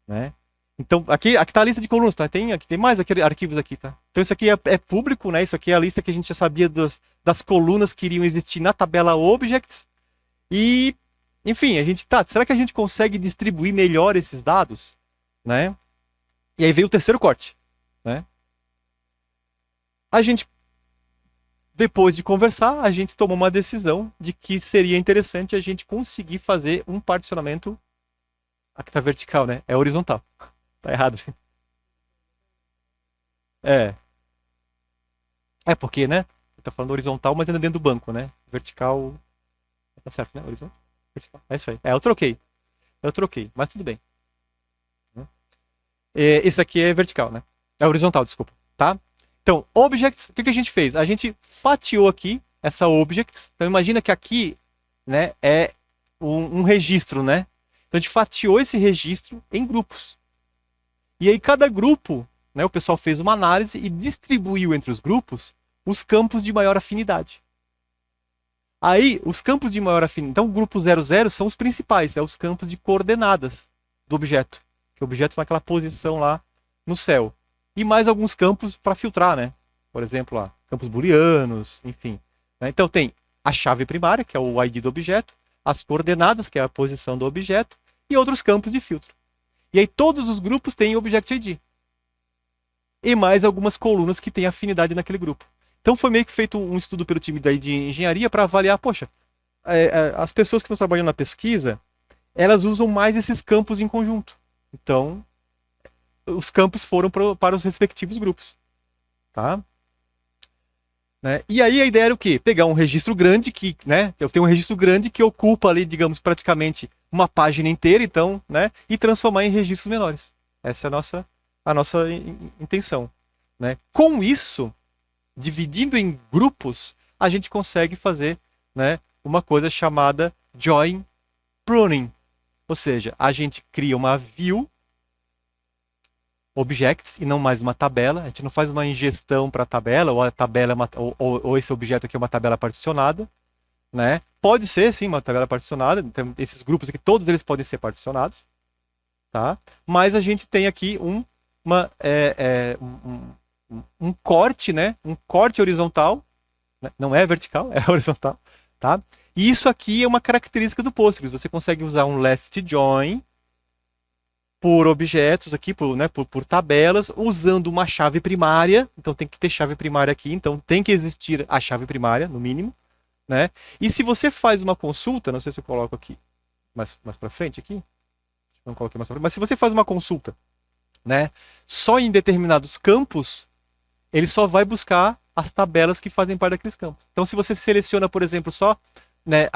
Né? Então, aqui tá a lista de colunas, tá? Aqui tem mais arquivos aqui, tá? Então isso aqui é público, né? Isso aqui é a lista que a gente já sabia das colunas que iriam existir na tabela objects. E, enfim, será que a gente consegue distribuir melhor esses dados? Né? E aí veio o terceiro corte, né? A gente depois de conversar, a gente tomou uma decisão de que seria interessante a gente conseguir fazer um particionamento. Aqui tá vertical, né? É horizontal. Tá errado. É. É porque, né? Tá falando horizontal, mas ainda dentro do banco, né? Vertical. Tá certo, né? Horizontal. Vertical. É isso aí. É, eu troquei. Eu troquei, mas tudo bem. Esse aqui é vertical, né? É horizontal, desculpa. Tá? Então, objects, o que a gente fez? A gente fatiou aqui essa objects. Então, imagina que aqui, né, é um registro, né? Então, a gente fatiou esse registro em grupos. E aí, cada grupo, né, o pessoal fez uma análise e distribuiu entre os grupos os campos de maior afinidade. Aí, os campos de maior afinidade... Então, o grupo 00 são os principais, os campos de coordenadas do objeto. Que o objeto está naquela posição lá no céu. E mais alguns campos para filtrar, né? Por exemplo, lá, campos booleanos, enfim. Então, tem a chave primária, que é o ID do objeto, as coordenadas, que é a posição do objeto, e outros campos de filtro. E aí, todos os grupos têm Object ID. E mais algumas colunas que têm afinidade naquele grupo. Então foi meio que feito um estudo pelo time de engenharia para avaliar, poxa, as pessoas que estão trabalhando na pesquisa, elas usam mais esses campos em conjunto. Então, os campos foram para os respectivos grupos. Tá? Né? E aí a ideia era o quê? Pegar um registro grande, que, né, eu tenho um registro grande que ocupa ali, digamos, praticamente uma página inteira, então, né, e transformar em registros menores. Essa é a nossa intenção. Né? Com isso, dividindo em grupos, a gente consegue fazer, né, uma coisa chamada join pruning. Ou seja, a gente cria uma view objects e não mais uma tabela. A gente não faz uma ingestão para a tabela, ou a tabela é ou esse objeto aqui é uma tabela particionada. Né? Pode ser, sim, uma tabela particionada. Então, esses grupos aqui, todos eles podem ser particionados. Tá? Mas a gente tem aqui um corte, né? Um corte horizontal, né? Não é vertical, é horizontal, tá? E isso aqui é uma característica do Postgres. Você consegue usar um left join por objetos aqui, por tabelas, usando uma chave primária. Então tem que ter chave primária aqui, então tem que existir a chave primária, no mínimo, né? E se você faz uma consulta, não sei se eu coloco aqui mais para frente aqui, não coloquei mais pra frente, mas se você faz uma consulta, né, só em determinados campos, ele só vai buscar as tabelas que fazem parte daqueles campos. Então, se você seleciona, por exemplo, só, né,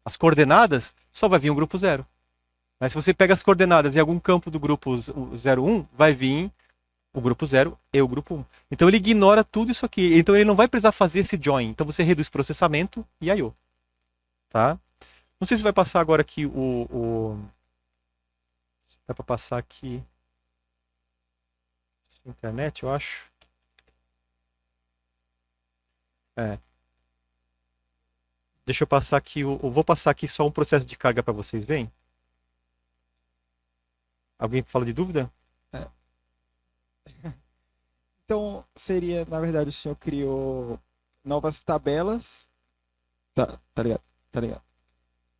as coordenadas, só vai vir um grupo 0. Mas se você pega as coordenadas em algum campo do grupo 01, vai vir o grupo 0 e o grupo 1. Então ele ignora tudo isso aqui. Então ele não vai precisar fazer esse join. Então você reduz processamento e I/O. Tá? Não sei se vai passar agora aqui dá para passar aqui internet, eu acho. Deixa eu passar aqui, vou passar aqui só um processo de carga para vocês verem. Alguém fala de dúvida? Então, seria, na verdade, o senhor criou novas tabelas. Tá ligado? Tá ligado.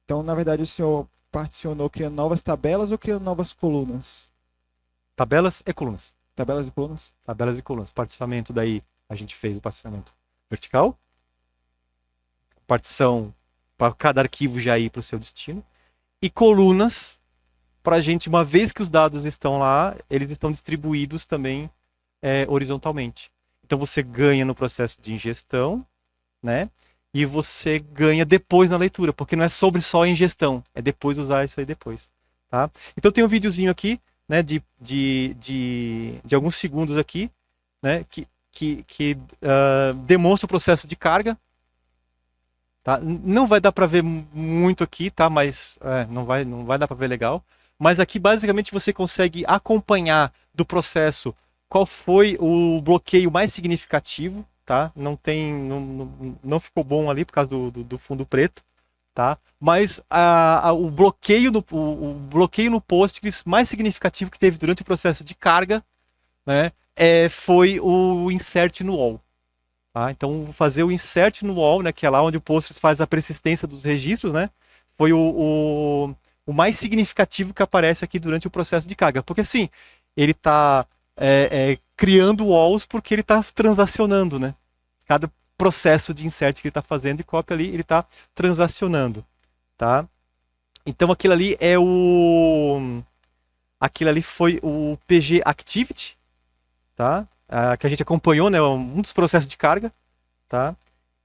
Então, na verdade, o senhor particionou criando novas tabelas ou criando novas colunas? Tabelas e colunas. Tabelas e colunas? Tabelas e colunas. Particionamento daí, a gente fez o particionamento vertical. Partição para cada arquivo já ir para o seu destino. E colunas para a gente, uma vez que os dados estão lá, eles estão distribuídos também horizontalmente. Então você ganha no processo de ingestão, né? E você ganha depois na leitura, porque não é sobre só a ingestão, é depois usar isso aí depois. Tá? Então tem um videozinho aqui, né, de alguns segundos aqui, né, que demonstra o processo de carga. Tá? Não vai dar para ver muito aqui, tá? Mas não vai dar para ver legal. Mas aqui basicamente você consegue acompanhar do processo qual foi o bloqueio mais significativo, tá? Não ficou bom ali por causa do fundo preto, tá? Mas o bloqueio no Postgres mais significativo que teve durante o processo de carga, né, foi o insert no wall. Tá? Então, fazer o insert no wall, né, que é lá onde o Postgres faz a persistência dos registros, né, foi o mais significativo que aparece aqui durante o processo de carga. Porque, assim, ele está criando walls porque ele está transacionando, né? cada processo de insert que ele está fazendo, e copy ali, ele está transacionando, tá? Então aquilo ali aquilo ali foi o PG Activity, tá? Que a gente acompanhou, né? Um dos processos de carga, tá?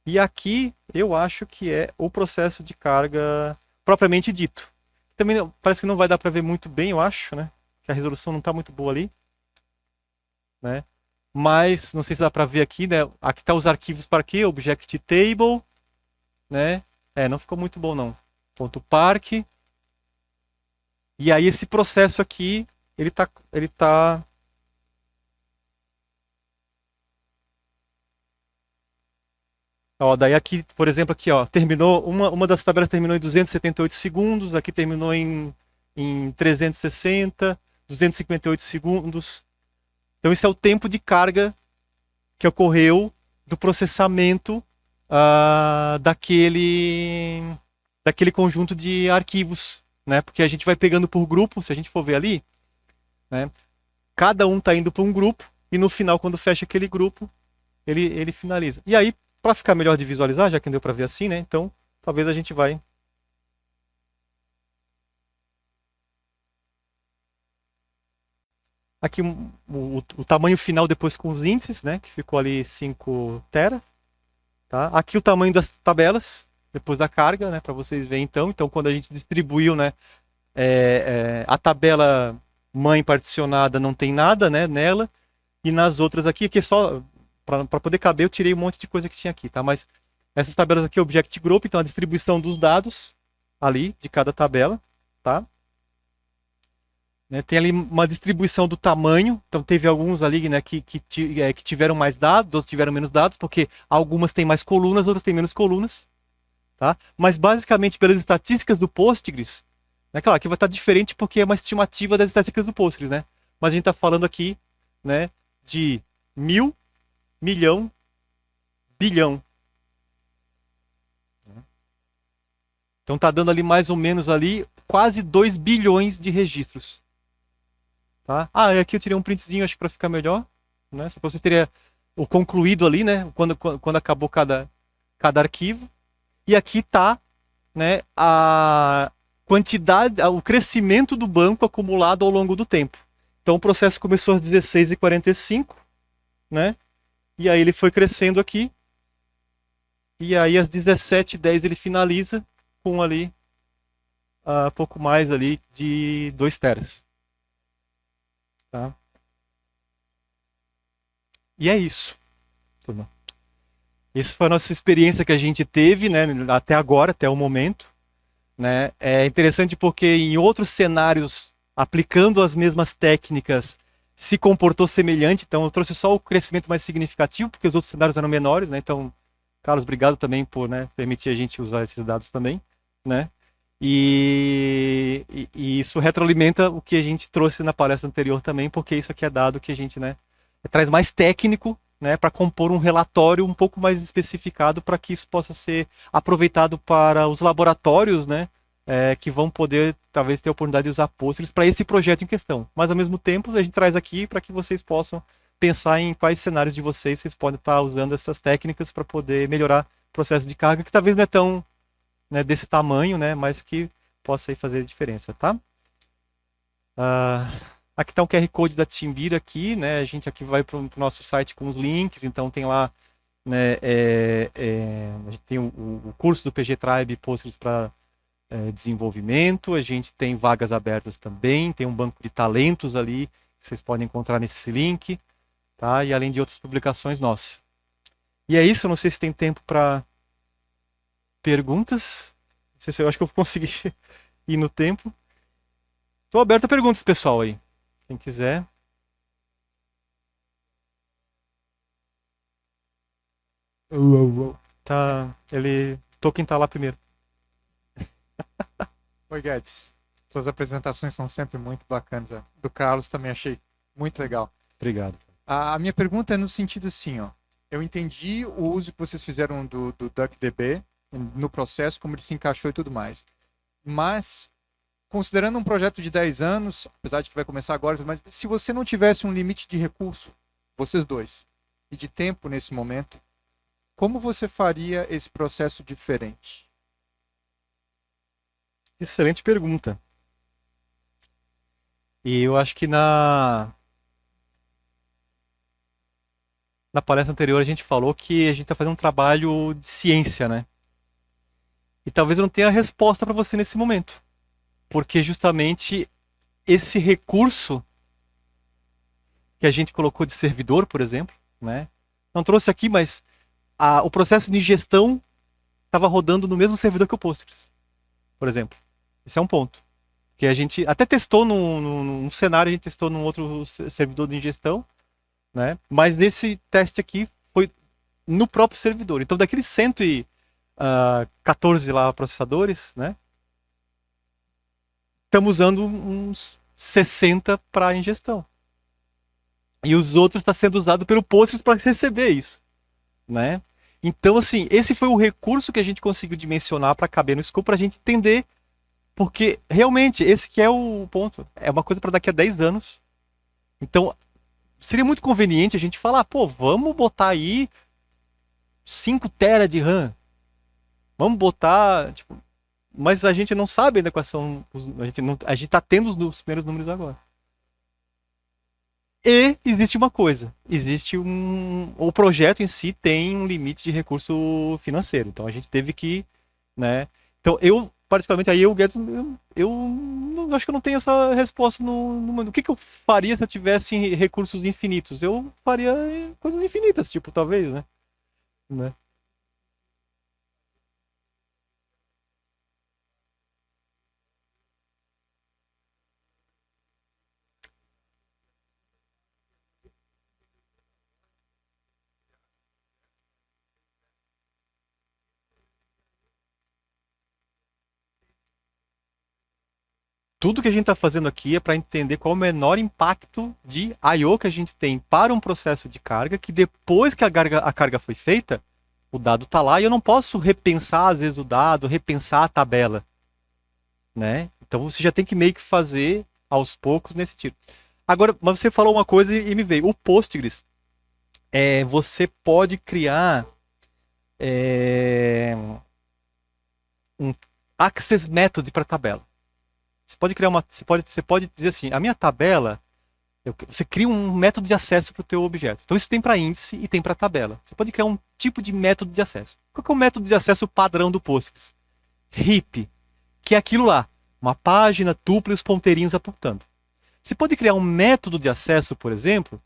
E aqui eu acho que é o processo de carga propriamente dito. Também parece que não vai dar para ver muito bem, eu acho, né? Que a resolução não está muito boa ali, né? Mas não sei se dá para ver aqui, né? Aqui tá os arquivos para quê? Object Table, né? Não ficou muito bom não. Ponto .park. E aí esse processo aqui, ele tá Ó, daí aqui, por exemplo, aqui, ó, terminou, uma das tabelas terminou em 278 segundos, aqui terminou em 360, 258 segundos. Então esse é o tempo de carga que ocorreu do processamento daquele conjunto de arquivos, né? Porque a gente vai pegando por grupo, se a gente for ver ali, né? Cada um está indo para um grupo e no final, quando fecha aquele grupo, ele finaliza. E aí, para ficar melhor de visualizar, já que não deu para ver assim, né? Então, talvez a gente vai... Aqui o tamanho final depois com os índices, né? Que ficou ali 5 tera. Tá? Aqui o tamanho das tabelas, depois da carga, né? Para vocês verem então. Então, quando a gente distribuiu, né? A tabela mãe particionada não tem nada, né? Nela. E nas outras aqui, que é só... Para poder caber, eu tirei um monte de coisa que tinha aqui, tá? Mas essas tabelas aqui, Object Group, então a distribuição dos dados ali, de cada tabela, tá? Tem ali uma distribuição do tamanho, então teve alguns ali, né, que tiveram mais dados, outros tiveram menos dados, porque algumas têm mais colunas, outras têm menos colunas, tá? Mas basicamente pelas estatísticas do Postgres, né, claro, aqui vai estar diferente porque é uma estimativa das estatísticas do Postgres, né? Mas a gente está falando aqui, né, de 1000, milhão, bilhão. Então tá dando ali mais ou menos ali quase 2 bilhões de registros. Tá? Aqui eu tirei um printzinho, acho que para ficar melhor, né? Só para você ter o concluído ali, né? Quando acabou cada arquivo. E aqui tá, né, a quantidade, o crescimento do banco acumulado ao longo do tempo. Então o processo começou às 16h45, né? E aí ele foi crescendo aqui. E aí às 17h10 ele finaliza com ali pouco mais ali de 2 teras. Tá? E é isso, turma. Isso foi a nossa experiência que a gente teve, né, até agora, até o momento. Né? É interessante porque em outros cenários, aplicando as mesmas técnicas, se comportou semelhante. Então eu trouxe só o crescimento mais significativo, porque os outros cenários eram menores, né? Então, Carlos, obrigado também por, né, permitir a gente usar esses dados também, né? E isso retroalimenta o que a gente trouxe na palestra anterior também, porque isso aqui é dado que a gente, né, traz mais técnico, né, para compor um relatório um pouco mais especificado para que isso possa ser aproveitado para os laboratórios, né, que vão poder talvez ter a oportunidade de usar Postgres para esse projeto em questão. Mas ao mesmo tempo a gente traz aqui para que vocês possam pensar em quais cenários de vocês podem estar usando essas técnicas para poder melhorar o processo de carga, que talvez não é tão, né, desse tamanho, né, mas que possa aí fazer diferença, tá? Aqui está o QR Code da Timbira aqui, né? A gente aqui vai para o nosso site com os links, então tem lá, né, a gente tem o curso do PG Tribe Postgres para desenvolvimento, a gente tem vagas abertas também, tem um banco de talentos ali, que vocês podem encontrar nesse link, tá? E além de outras publicações nossas. E é isso, eu não sei se tem tempo para perguntas, não sei se eu acho que eu consegui ir no tempo. Estou aberto a perguntas, pessoal, aí. Quem quiser. Tá, Tolkien tá lá primeiro. Oi, Guedes. Suas apresentações são sempre muito bacanas. Do Carlos também achei muito legal. Obrigado. A minha pergunta é no sentido assim, ó. Eu entendi o uso que vocês fizeram do DuckDB no processo, como ele se encaixou e tudo mais. Mas, considerando um projeto de 10 anos, apesar de que vai começar agora, mas se você não tivesse um limite de recurso, vocês dois, e de tempo nesse momento, como você faria esse processo diferente? Excelente pergunta. E eu acho que na palestra anterior a gente falou que a gente está fazendo um trabalho de ciência, né? E talvez eu não tenha a resposta para você nesse momento. Porque justamente esse recurso que a gente colocou de servidor, por exemplo, né? Não trouxe aqui, mas o processo de ingestão estava rodando no mesmo servidor que o Postgres, por exemplo. Esse é um ponto. Que a gente até testou num cenário, a gente testou num outro servidor de ingestão, né? Mas nesse teste aqui foi no próprio servidor. Então, daqueles 114 lá processadores, né? Estamos usando uns 60 para ingestão. E os outros estão sendo usados pelo Postgres para receber isso, né? Então, assim, esse foi o recurso que a gente conseguiu dimensionar para caber no scope, para a gente entender, porque realmente esse que é o ponto. É uma coisa para daqui a 10 anos. Então, seria muito conveniente a gente falar, pô, vamos botar aí 5 TB de RAM. Vamos botar, tipo, mas a gente não sabe ainda quais são a gente tá tendo os primeiros números agora. E existe uma coisa, o projeto em si tem um limite de recurso financeiro, então a gente teve que, né? Então eu, particularmente, aí eu, Guedes, eu não, acho que eu não tenho essa resposta o que eu faria se eu tivesse recursos infinitos? Eu faria coisas infinitas, tipo, talvez, né? Tudo que a gente está fazendo aqui é para entender qual é o menor impacto de I/O que a gente tem para um processo de carga, que depois que a carga foi feita, o dado está lá e eu não posso repensar, às vezes, o dado, repensar a tabela, né? Então você já tem que meio que fazer aos poucos nesse tiro. Agora, mas você falou uma coisa e me veio. O Postgres, você pode criar um access method para a tabela. Você pode criar você pode dizer assim, a minha tabela, você cria um método de acesso para o teu objeto. Então isso tem para índice e tem para tabela. Você pode criar um tipo de método de acesso. Qual que é o método de acesso padrão do Postgres? Heap, que é aquilo lá, uma página tupla e os ponteirinhos apontando. Você pode criar um método de acesso, por exemplo,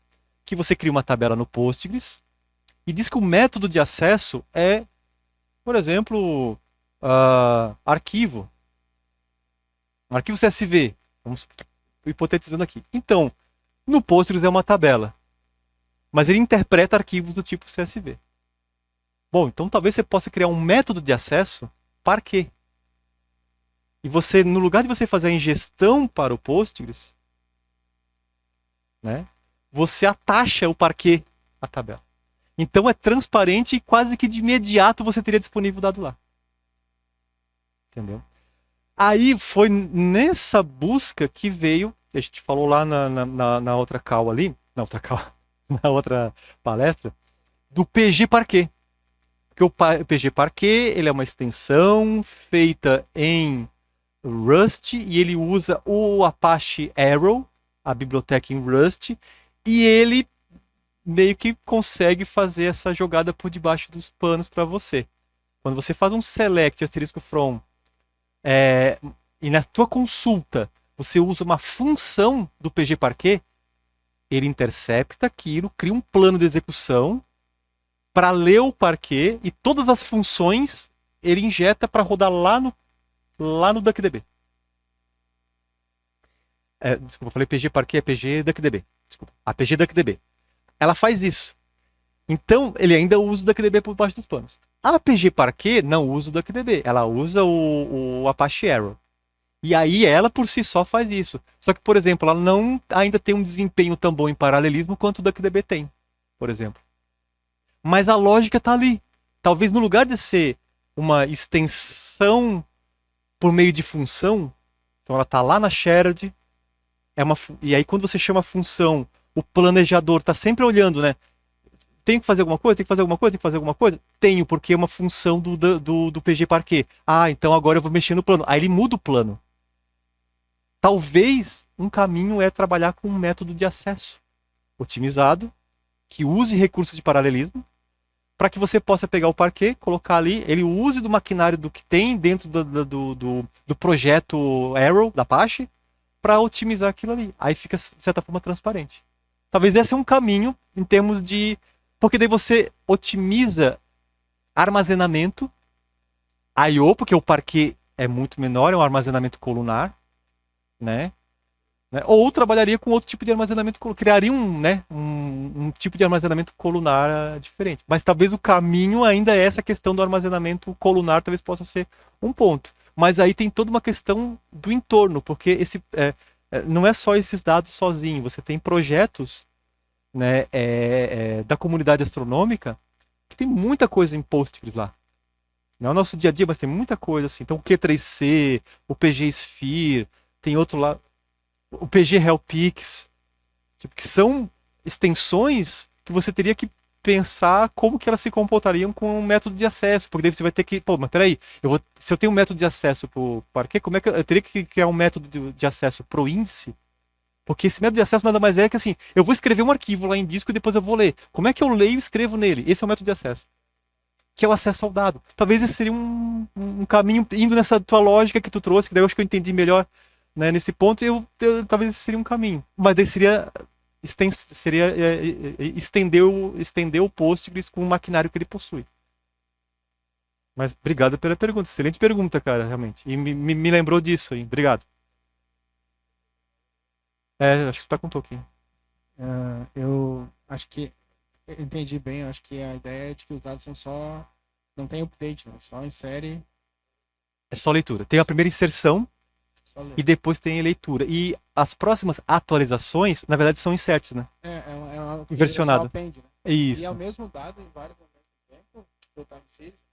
que você cria uma tabela no Postgres e diz que o método de acesso é, por exemplo, arquivo. Um arquivo CSV, vamos hipotetizando aqui. Então, no Postgres é uma tabela, mas ele interpreta arquivos do tipo CSV. Bom, então talvez você possa criar um método de acesso Parquet. E você, no lugar de você fazer a ingestão para o Postgres, né, você atacha o Parquet à tabela. Então é transparente e quase que de imediato você teria disponível o dado lá. Entendeu? Aí foi nessa busca que veio, a gente falou lá na outra call ali, na outra palestra, do PG Parquet. Porque o PG Parquet, ele é uma extensão feita em Rust e ele usa o Apache Arrow, a biblioteca em Rust, e ele meio que consegue fazer essa jogada por debaixo dos panos para você. Quando você faz um select asterisco from e na tua consulta você usa uma função do PG Parquet, ele intercepta aquilo, cria um plano de execução para ler o Parquet e todas as funções ele injeta para rodar lá no DuckDB. Desculpa, eu falei PG Parquet, é PG DuckDB. Desculpa, a PG DuckDB. Ela faz isso. Então, ele ainda usa o DuckDB por baixo dos panos. A PG Parquet não usa o DuckDB, ela usa o Apache Arrow. E aí ela por si só faz isso. Só que, por exemplo, ela não ainda tem um desempenho tão bom em paralelismo quanto o DuckDB tem, por exemplo. Mas a lógica está ali. Talvez no lugar de ser uma extensão por meio de função, então ela está lá na shared, e aí quando você chama a função, o planejador está sempre olhando, né? tenho que fazer alguma coisa? Tem que fazer alguma coisa? Tem que fazer alguma coisa? Tenho, porque é uma função do PG Parquet. Ah, então agora eu vou mexer no plano. Aí ele muda o plano. Talvez um caminho é trabalhar com um método de acesso otimizado, que use recursos de paralelismo, para que você possa pegar o parquet, colocar ali, ele use do maquinário do que tem dentro do projeto Arrow, da Apache, para otimizar aquilo ali. Aí fica, de certa forma, transparente. Talvez esse é um caminho em termos de... Porque daí você otimiza armazenamento, I/O, porque o parquet é muito menor, é um armazenamento colunar, né? Ou trabalharia com outro tipo de armazenamento, criaria um tipo de armazenamento colunar diferente. Mas talvez o caminho ainda é essa questão do armazenamento colunar, talvez possa ser um ponto. Mas aí tem toda uma questão do entorno, porque não é só esses dados sozinhos, você tem projetos, né, da comunidade astronômica que tem muita coisa em Postgres lá. Não é o nosso dia a dia, mas tem muita coisa assim. Então o Q3C, o PG-Sphere, tem outro lá, o PG Helpix, tipo, que são extensões que você teria que pensar como que elas se comportariam com um método de acesso, porque daí você vai ter que, pô, mas peraí, se eu tenho um método de acesso para o parquet, como é que eu teria que criar um método de acesso para o índice? Porque esse método de acesso nada mais é que assim, eu vou escrever um arquivo lá em disco e depois eu vou ler. Como é que eu leio e escrevo nele? Esse é o método de acesso. Que é o acesso ao dado. Talvez esse seria um caminho, indo nessa tua lógica que tu trouxe, que daí eu acho que eu entendi melhor, né, nesse ponto, talvez esse seria um caminho. Mas daí seria estender o Postgres com o maquinário que ele possui. Mas obrigado pela pergunta. Excelente pergunta, cara, realmente. E me lembrou disso, hein? Obrigado. Acho que tu tá com um toquinho. Eu acho que eu entendi bem. Eu acho que a ideia é de que os dados são só... Não tem update, né? Só insere... É só leitura. Tem a primeira inserção Só ler. e depois tem a leitura. E as próximas atualizações, na verdade, são inserts, né? É uma Inversionado. só append, né? Isso. E é o mesmo dado em vários momentos do tempo, do time series.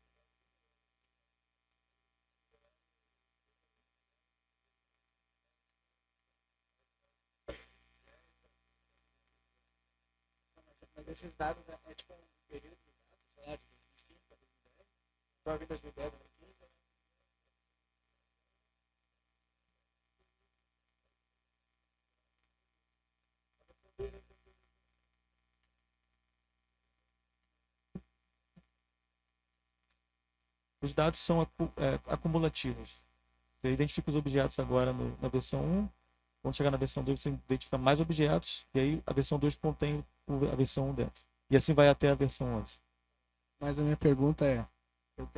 Mas esses dados é tipo um período de dados, sei lá, de 2005 para 2010, para 2010, 2015. Os dados são acumulativos. Você identifica os objetos agora na versão 1. Quando chegar na versão 2, você identifica mais objetos. E aí a versão 2 contém a versão 1 dentro. E assim vai até a versão 11. Mas a minha pergunta é, eu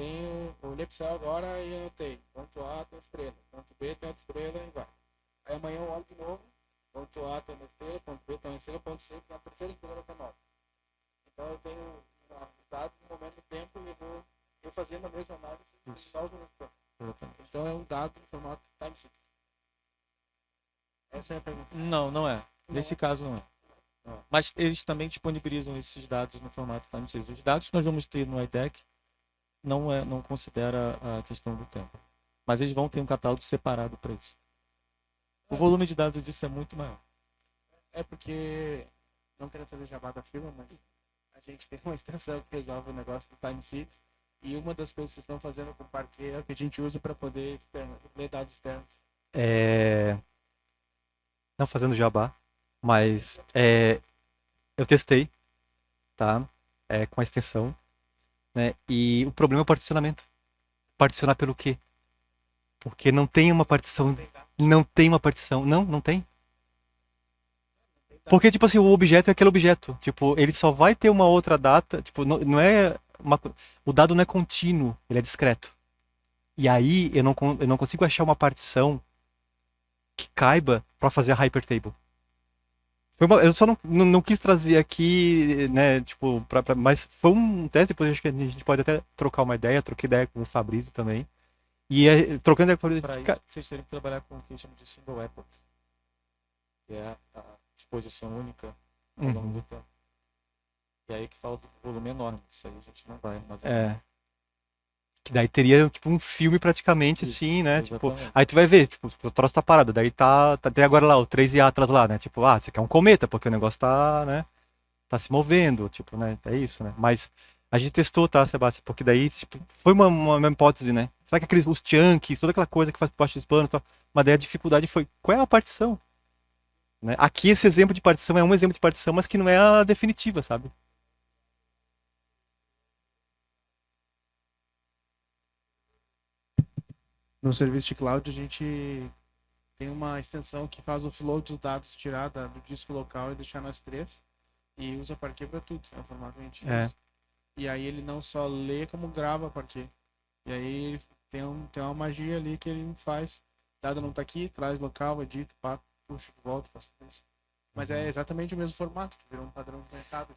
olhei pro céu agora e anotei, ponto A tem estrela, ponto B tem outra estrela e vai. Aí amanhã eu olho de novo, ponto A tem uma estrela, ponto B tem uma estrela, ponto C tem uma terceira estrela tá nova. Então eu tenho os dados no momento do tempo e eu fazendo a mesma análise no final do tempo. Então é um dado em formato time series. Essa é a pergunta. Não é. Nesse caso não é. Mas eles também disponibilizam esses dados no formato time series. Os dados que nós vamos ter no IDEC não considera a questão do tempo. Mas eles vão ter um catálogo separado para isso. O volume de dados disso é muito maior. É porque, não quero fazer jabá da firma, mas a gente tem uma extensão que resolve o negócio do time series. E uma das coisas que vocês estão fazendo com o Parquet é o que a gente usa para poder ler dados externos. Não fazendo jabá, mas eu testei, tá? Com a extensão, né? E o problema é o particionamento. Particionar pelo quê? Porque não tem uma partição. Não tem uma partição. Não tem. Porque, tipo assim, o objeto é aquele objeto. Tipo, ele só vai ter uma outra data. Tipo, não é o dado não é contínuo, ele é discreto. E aí eu não consigo achar uma partição que caiba para fazer a hypertable. Eu só não quis trazer aqui, né, tipo, mas foi um teste, depois acho que a gente pode até trocar uma ideia, troquei ideia com o Fabrício também. E trocando ideia com o Fabrício... Para isso, vocês teriam que trabalhar com o que chama de single effort, que é a exposição única ao longo do tempo. E aí que falta o volume enorme, isso aí a gente não vai armazenar. Que daí teria, tipo, um filme praticamente, Isso, assim, né? Tipo, exatamente. aí tu vai ver, tipo, o troço tá parado, daí tá até agora lá, o 3 e Atlas lá, né? Tipo, isso aqui é um cometa, porque o negócio tá, né? tá se movendo, tipo, né? É isso, né? Mas a gente testou, tá, Sebastião? Porque daí, tipo, foi uma hipótese, né? Será que os chunks, toda aquela coisa que faz parte dos planos e tal, mas daí a dificuldade foi, qual é a partição? Né? Aqui esse exemplo de partição é um exemplo de partição, mas que não é a definitiva, sabe? No serviço de cloud, a gente tem uma extensão que faz o flow dos dados tirar do disco local e deixar nas três. E usa Parquet para tudo, é o formato que a gente É. usa. E aí ele não só lê, como grava Parquet. E aí ele tem uma magia ali que ele faz. Dado não tá aqui, traz local, edita, pá, puxa, volta, faz tudo isso. Mas é exatamente o mesmo formato, que virou um padrão de mercado.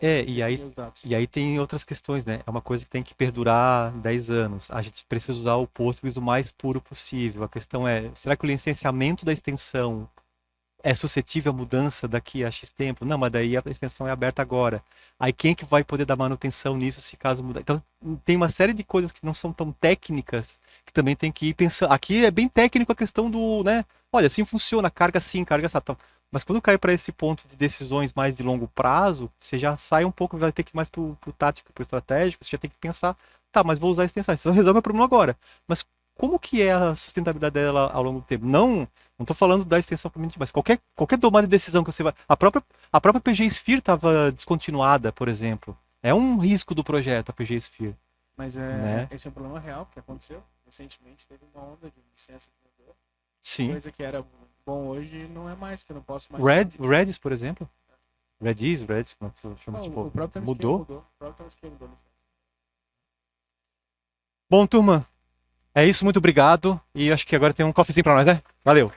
E Os dados. aí tem outras questões, né? É uma coisa que tem que perdurar 10 anos. A gente precisa usar o Postgres o mais puro possível. A questão é, será que o licenciamento da extensão é suscetível à mudança daqui a X tempo? Não, mas daí a extensão é aberta agora. Aí quem que vai poder dar manutenção nisso se caso mudar? Então tem uma série de coisas que não são tão técnicas que também tem que ir pensando. Aqui é bem técnico a questão do, né? Olha, assim funciona, carga assim, carga assim. Então, mas quando cai para esse ponto de decisões mais de longo prazo, você já sai um pouco, vai ter que ir mais pro tático, pro estratégico, você já tem que pensar, tá, mas vou usar a extensão. A extensão resolve o problema agora. Mas como que é a sustentabilidade dela ao longo do tempo? Não estou falando da extensão permanente, mas qualquer tomada de decisão que você vai. A própria PG Sphere estava descontinuada, por exemplo. É um risco do projeto, a PG Sphere. Mas Né? esse é um problema real que aconteceu. Recentemente teve uma onda de licença que mudou. Sim. Coisa que era bom hoje não é mais, que eu não posso mais. Redis, por exemplo. Redis, como é que você chama? Não, Tipo, o próprio mudou? mudou. O próprio mudou. Bom, turma, é isso, muito obrigado. E acho que agora tem um cofezinho para nós, né? Valeu!